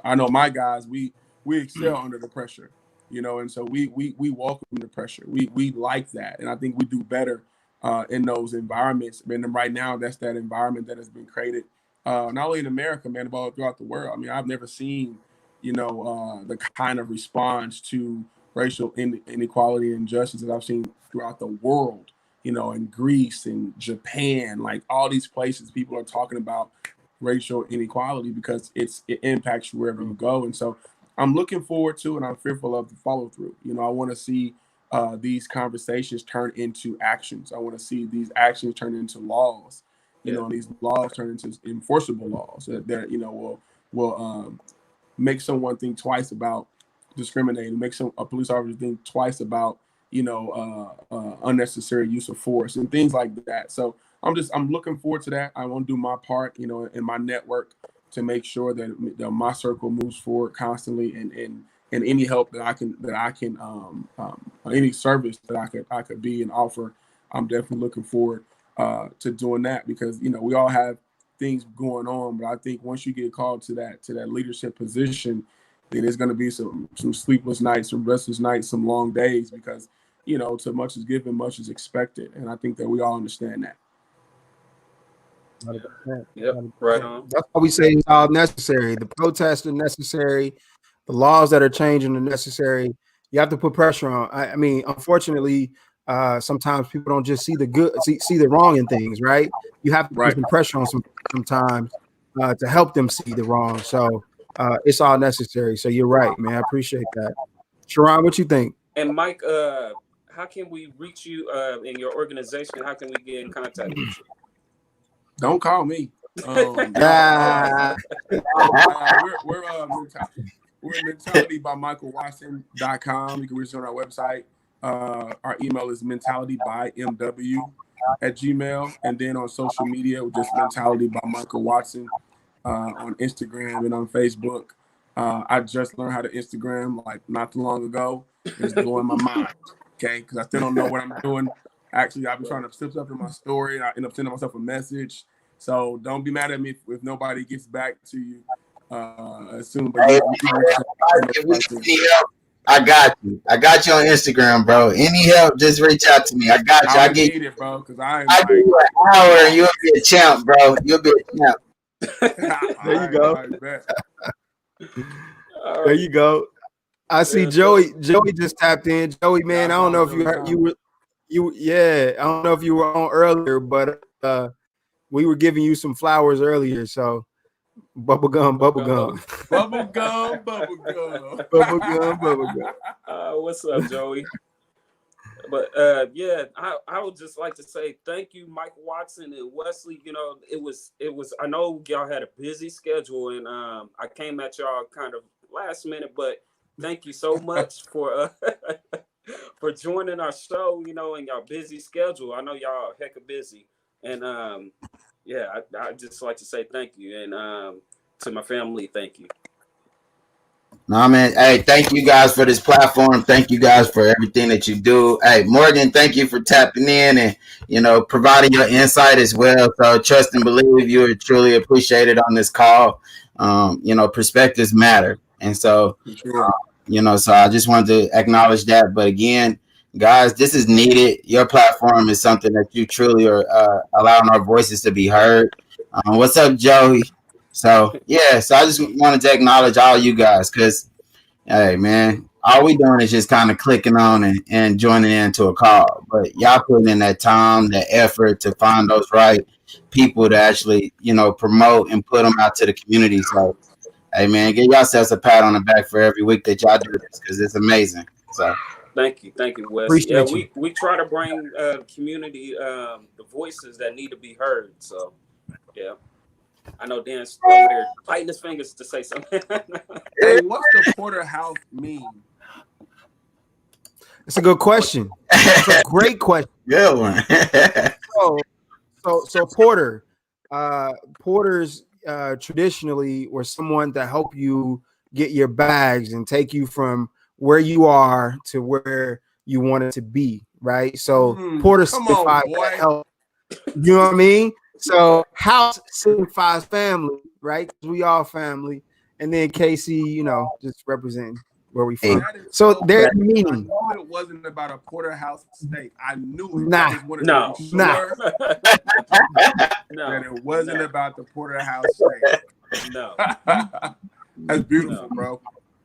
I know my guys, we excel under the pressure, and so we welcome the pressure. We like that, and I think we do better in those environments. And right now, that's that environment that has been created, not only in America, man, but all throughout the world. I mean, I've never seen, the kind of response to racial inequality and injustice that I've seen throughout the world, in Greece and Japan, like all these places, people are talking about racial inequality because it impacts you wherever you go. And so I'm looking forward to, and I'm fearful of the follow through. I want to see these conversations turn into actions. I want to see these actions turn into laws, and these laws turn into enforceable laws that will make someone think twice about discriminating, make a police officer think twice about unnecessary use of force and things like that. So I'm looking forward to that. I want to do my part, in my network to make sure that my circle moves forward constantly, and any help that I can any service that I could be and offer. I'm definitely looking forward to doing that, because we all have things going on, but I think once you get called to that leadership position, then there's going to be some sleepless nights, some restless nights, some long days, because too much is given, much is expected, and I think that we all understand that. Yep, right on. That's why we say it's all necessary. The protests are necessary. The laws that are changing are necessary. You have to put pressure on. I mean, unfortunately, sometimes people don't just see the good, see the wrong in things, right? You have to put some pressure on sometimes to help them see the wrong. So it's all necessary. So you're right, man. I appreciate that. Sharon, what you think? And Mike, how can we reach you in your organization? How can we get in contact with you? Don't call me. We're mentality.michaelwatson.com. You can reach us on our website. Our email is mentality@gmail.com, and then on social media, we're just mentality by Michael Watson on Instagram and on Facebook. I just learned how to Instagram like not too long ago. It's blowing my mind, okay? Because I still don't know what I'm doing. Actually, I've been trying to slip stuff in my story, and I end up sending myself a message. So don't be mad at me if nobody gets back to you as soon. But I got you. I got you on Instagram, bro. Any help, just reach out to me. I got you. I need it, bro, because I give you an hour and you'll be a champ, bro. You'll be a champ. There you go. There you go. I see Joey. Joey just tapped in. Joey, man, I don't know if you heard, I don't know if you were on earlier, but we were giving you some flowers earlier. So bubblegum. What's up, Joey? But I would just like to say thank you, Mike Watson and Wesley. It was. I know y'all had a busy schedule, and I came at y'all kind of last minute, but thank you so much for for joining our show. In y'all busy schedule. I know y'all hecka busy, and I just like to say thank you, and to my family, thank you. No, man. Hey, thank you guys for this platform. Thank you guys for everything that you do. Hey, Morgan, thank you for tapping in and, providing your insight as well. So trust and believe you are truly appreciated on this call. Perspectives matter. And so, so I just wanted to acknowledge that. But again, guys, this is needed. Your platform is something that you truly are allowing our voices to be heard. What's up, Joey? So I just wanted to acknowledge all you guys, because, hey, man, all we doing is just kind of clicking on and joining into a call. But y'all putting in that time, that effort to find those right people to actually, promote and put them out to the community. So, hey, man, give yourselves a pat on the back for every week that y'all do this, because it's amazing. So thank you, Wes. Appreciate you. We try to bring community the voices that need to be heard. So I know Dan's over there biting his fingers to say something. Hey, what's the porterhouse mean? It's a good question. It's a great question. Good one. So porters traditionally were someone to help you get your bags and take you from where you are to where you wanted to be, right? So porters signify help. You know what I mean? So house signifies family, right? We all family, and then KC, just representing where we from. So there's meaning. I knew it wasn't about a porterhouse steak. I knew it. Nah. That it wasn't about the porterhouse steak. No. That's beautiful, bro.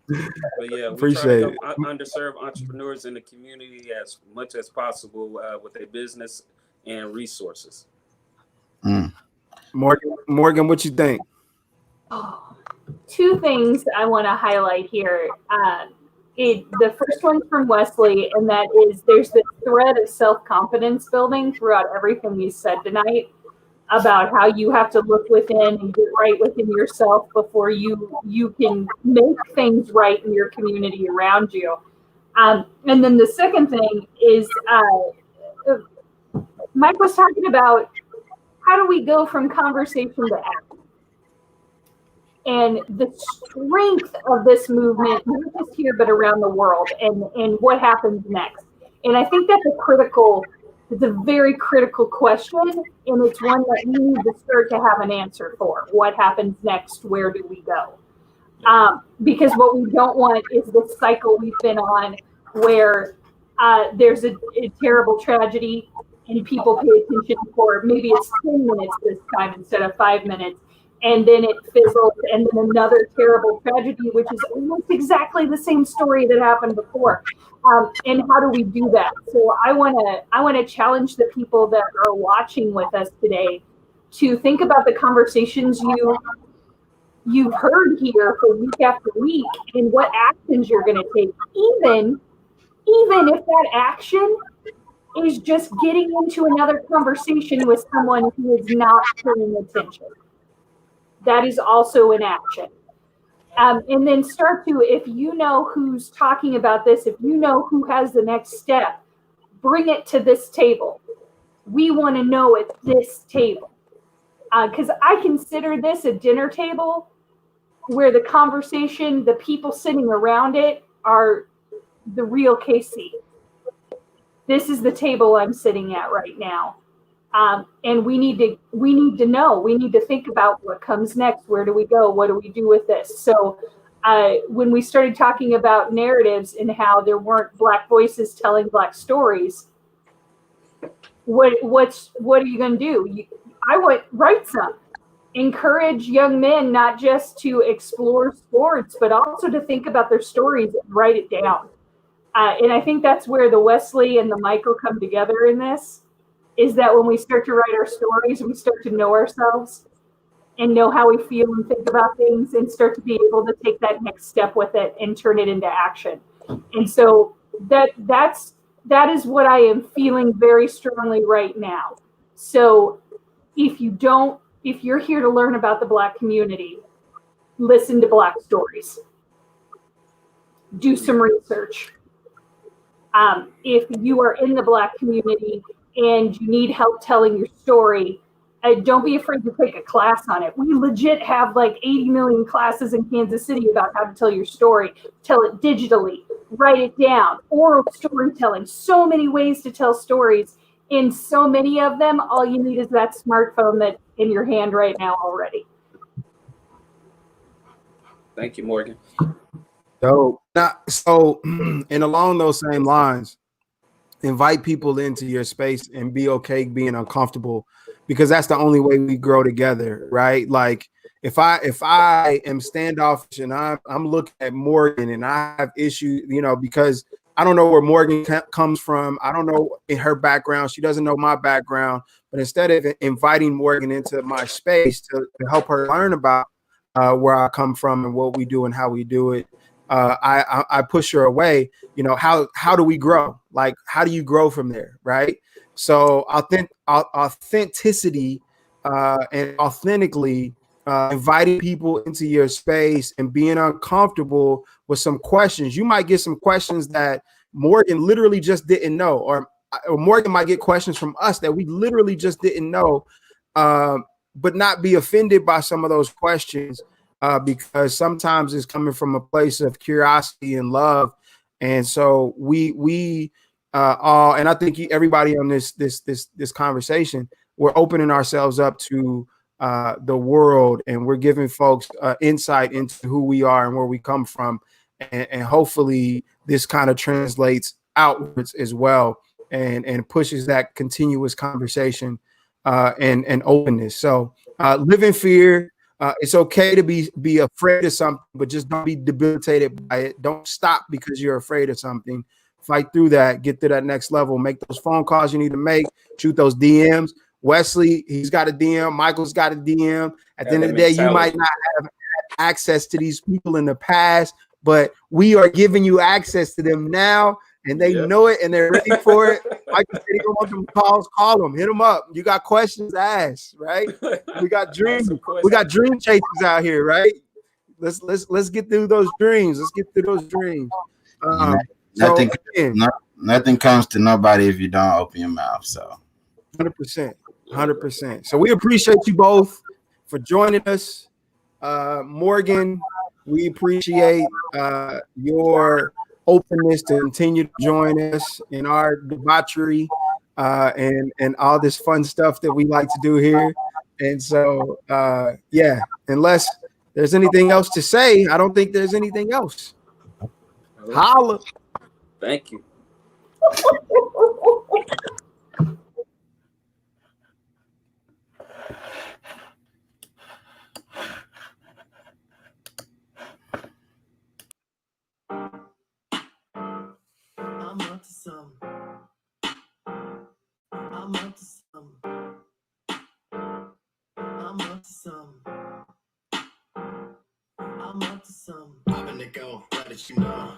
But we appreciate try to help underserved entrepreneurs in the community as much as possible with their business and resources. Morgan, what you think? Two things I want to highlight here. The first one's from Wesley, and that is there's this thread of self-confidence building throughout everything you said tonight about how you have to look within and get right within yourself before you can make things right in your community around you. And then the second thing is Mike was talking about how do we go from conversation to action? And the strength of this movement, not just here, but around the world, and what happens next. And I think that's it's a very critical question, and it's one that we need to start to have an answer for. What happens next? Where do we go? Because what we don't want is this cycle we've been on where there's a terrible tragedy and people pay attention for maybe it's 10 minutes this time instead of 5 minutes. And then it fizzles, and then another terrible tragedy, which is almost exactly the same story that happened before. And how do we do that? So I want to challenge the people that are watching with us today to think about the conversations you've heard here for week after week, and what actions you're going to take, even if that action is just getting into another conversation with someone who is not paying attention. That is also an action. And then start to, if you know who's talking about this, if you know who has the next step, bring it to this table. We want to know at this table. Because I consider this a dinner table where the conversation, the people sitting around it are the real KC. This is the table I'm sitting at right now. And we need to know, we need to think about what comes next. Where do we go? What do we do with this? So when we started talking about narratives and how there weren't Black voices telling Black stories, what are you going to do? Write some. Encourage young men not just to explore sports, but also to think about their stories and write it down. And I think that's where the Wesley and the Michael come together in this, is that when we start to write our stories, we start to know ourselves and know how we feel and think about things, and start to be able to take that next step with it and turn it into action. And so that is what I am feeling very strongly right now. So if you're here to learn about the Black community, listen to Black stories. Do some research. If you are in the Black community and you need help telling your story, don't be afraid to take a class on it. We legit have like 80 million classes in Kansas City about how to tell your story. Tell it digitally, write it down, oral storytelling, so many ways to tell stories. And so many of them, all you need is that smartphone that's in your hand right now already. Thank you, Morgan. So, and along those same lines, invite people into your space and be okay being uncomfortable, because that's the only way we grow together, right? Like if I am standoffish and I'm looking at Morgan and I have issues, because I don't know where Morgan comes from. I don't know in her background. She doesn't know my background. But instead of inviting Morgan into my space to help her learn about where I come from and what we do and how we do it, I push her away. How do we grow? Like, how do you grow from there, right? So authenticity and authentically inviting people into your space and being uncomfortable with some questions. You might get some questions that Morgan literally just didn't know, or Morgan might get questions from us that we literally just didn't know, but not be offended by some of those questions. Because sometimes it's coming from a place of curiosity and love, and so we all, and I think everybody on this conversation, we're opening ourselves up to the world, and we're giving folks insight into who we are and where we come from, and hopefully this kind of translates outwards as well, and pushes that continuous conversation and openness. So live in fear. It's okay to be afraid of something, but just don't be debilitated by it. Don't stop because you're afraid of something. Fight through that. Get to that next level. Make those phone calls you need to make. Shoot those DMs. Wesley, he's got a DM. Michael's got a DM. At the end of the day, you might not have access to these people in the past, but we are giving you access to them now, and they know it and they're ready for it. Like you said, you don't want them calls, call them, hit them up. You got questions, ask, right? We got dreams. We got dream chasers out here, right? Let's get through those dreams. Let's get through those dreams. Nothing comes to nobody if you don't open your mouth. So 100%. So we appreciate you both for joining us. Morgan, we appreciate your openness to continue to join us in our debauchery and all this fun stuff that we like to do here. And so, unless there's anything else to say, I don't think there's anything else. Holla. Thank you. I'm up to some. I'm up to some. I'm up to some. I'm up to some. Popping to go, let it you know.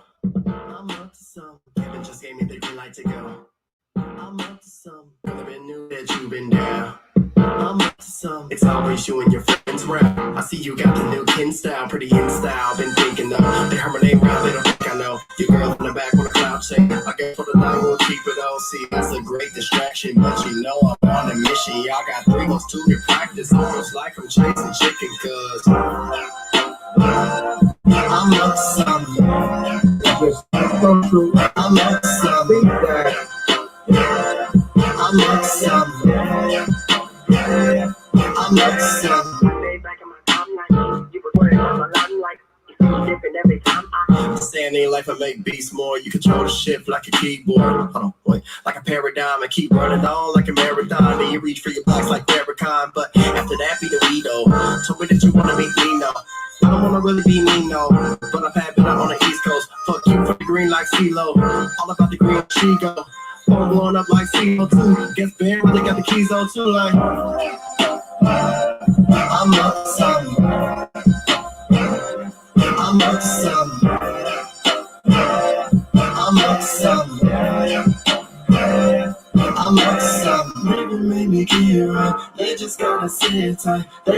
I'm up to some. Kevin just gave me the green light to go. I'm up to some. Could have been new that you've been down. I'm up to some. It's always you and your friends rap. I see you got the new kin style, pretty in style. Been thinking though, they heard my name round, they don't think I know. Your girl in the back with a cloud shake. I guess for the night we'll keep it all. See, that's a great distraction, but you know I'm on a mission. Y'all got 3 months to your practice, almost like I'm chasing chicken, cause I'm up to something. I'm up to something. I'm up to something. I'm up to something. Standing life and make beats more. You control the shift like a keyboard. Hold on, wait, like a paradigm and keep running on like a marathon. Then you reach for your blacks like Farrakhan. But after that, be the weedo. Told me that you wanna make me know. I don't wanna really be mean, no. But I've had been out on the East Coast. Fuck you for the green like CeeLo. All about the green she go. Phone blowing up like CO2. Guess Ben really got the keys on too. Like I'm up to something. I'm up to something. I'm up to something. I'm up to something. Maybe make me get it right. They just gotta sit tight. They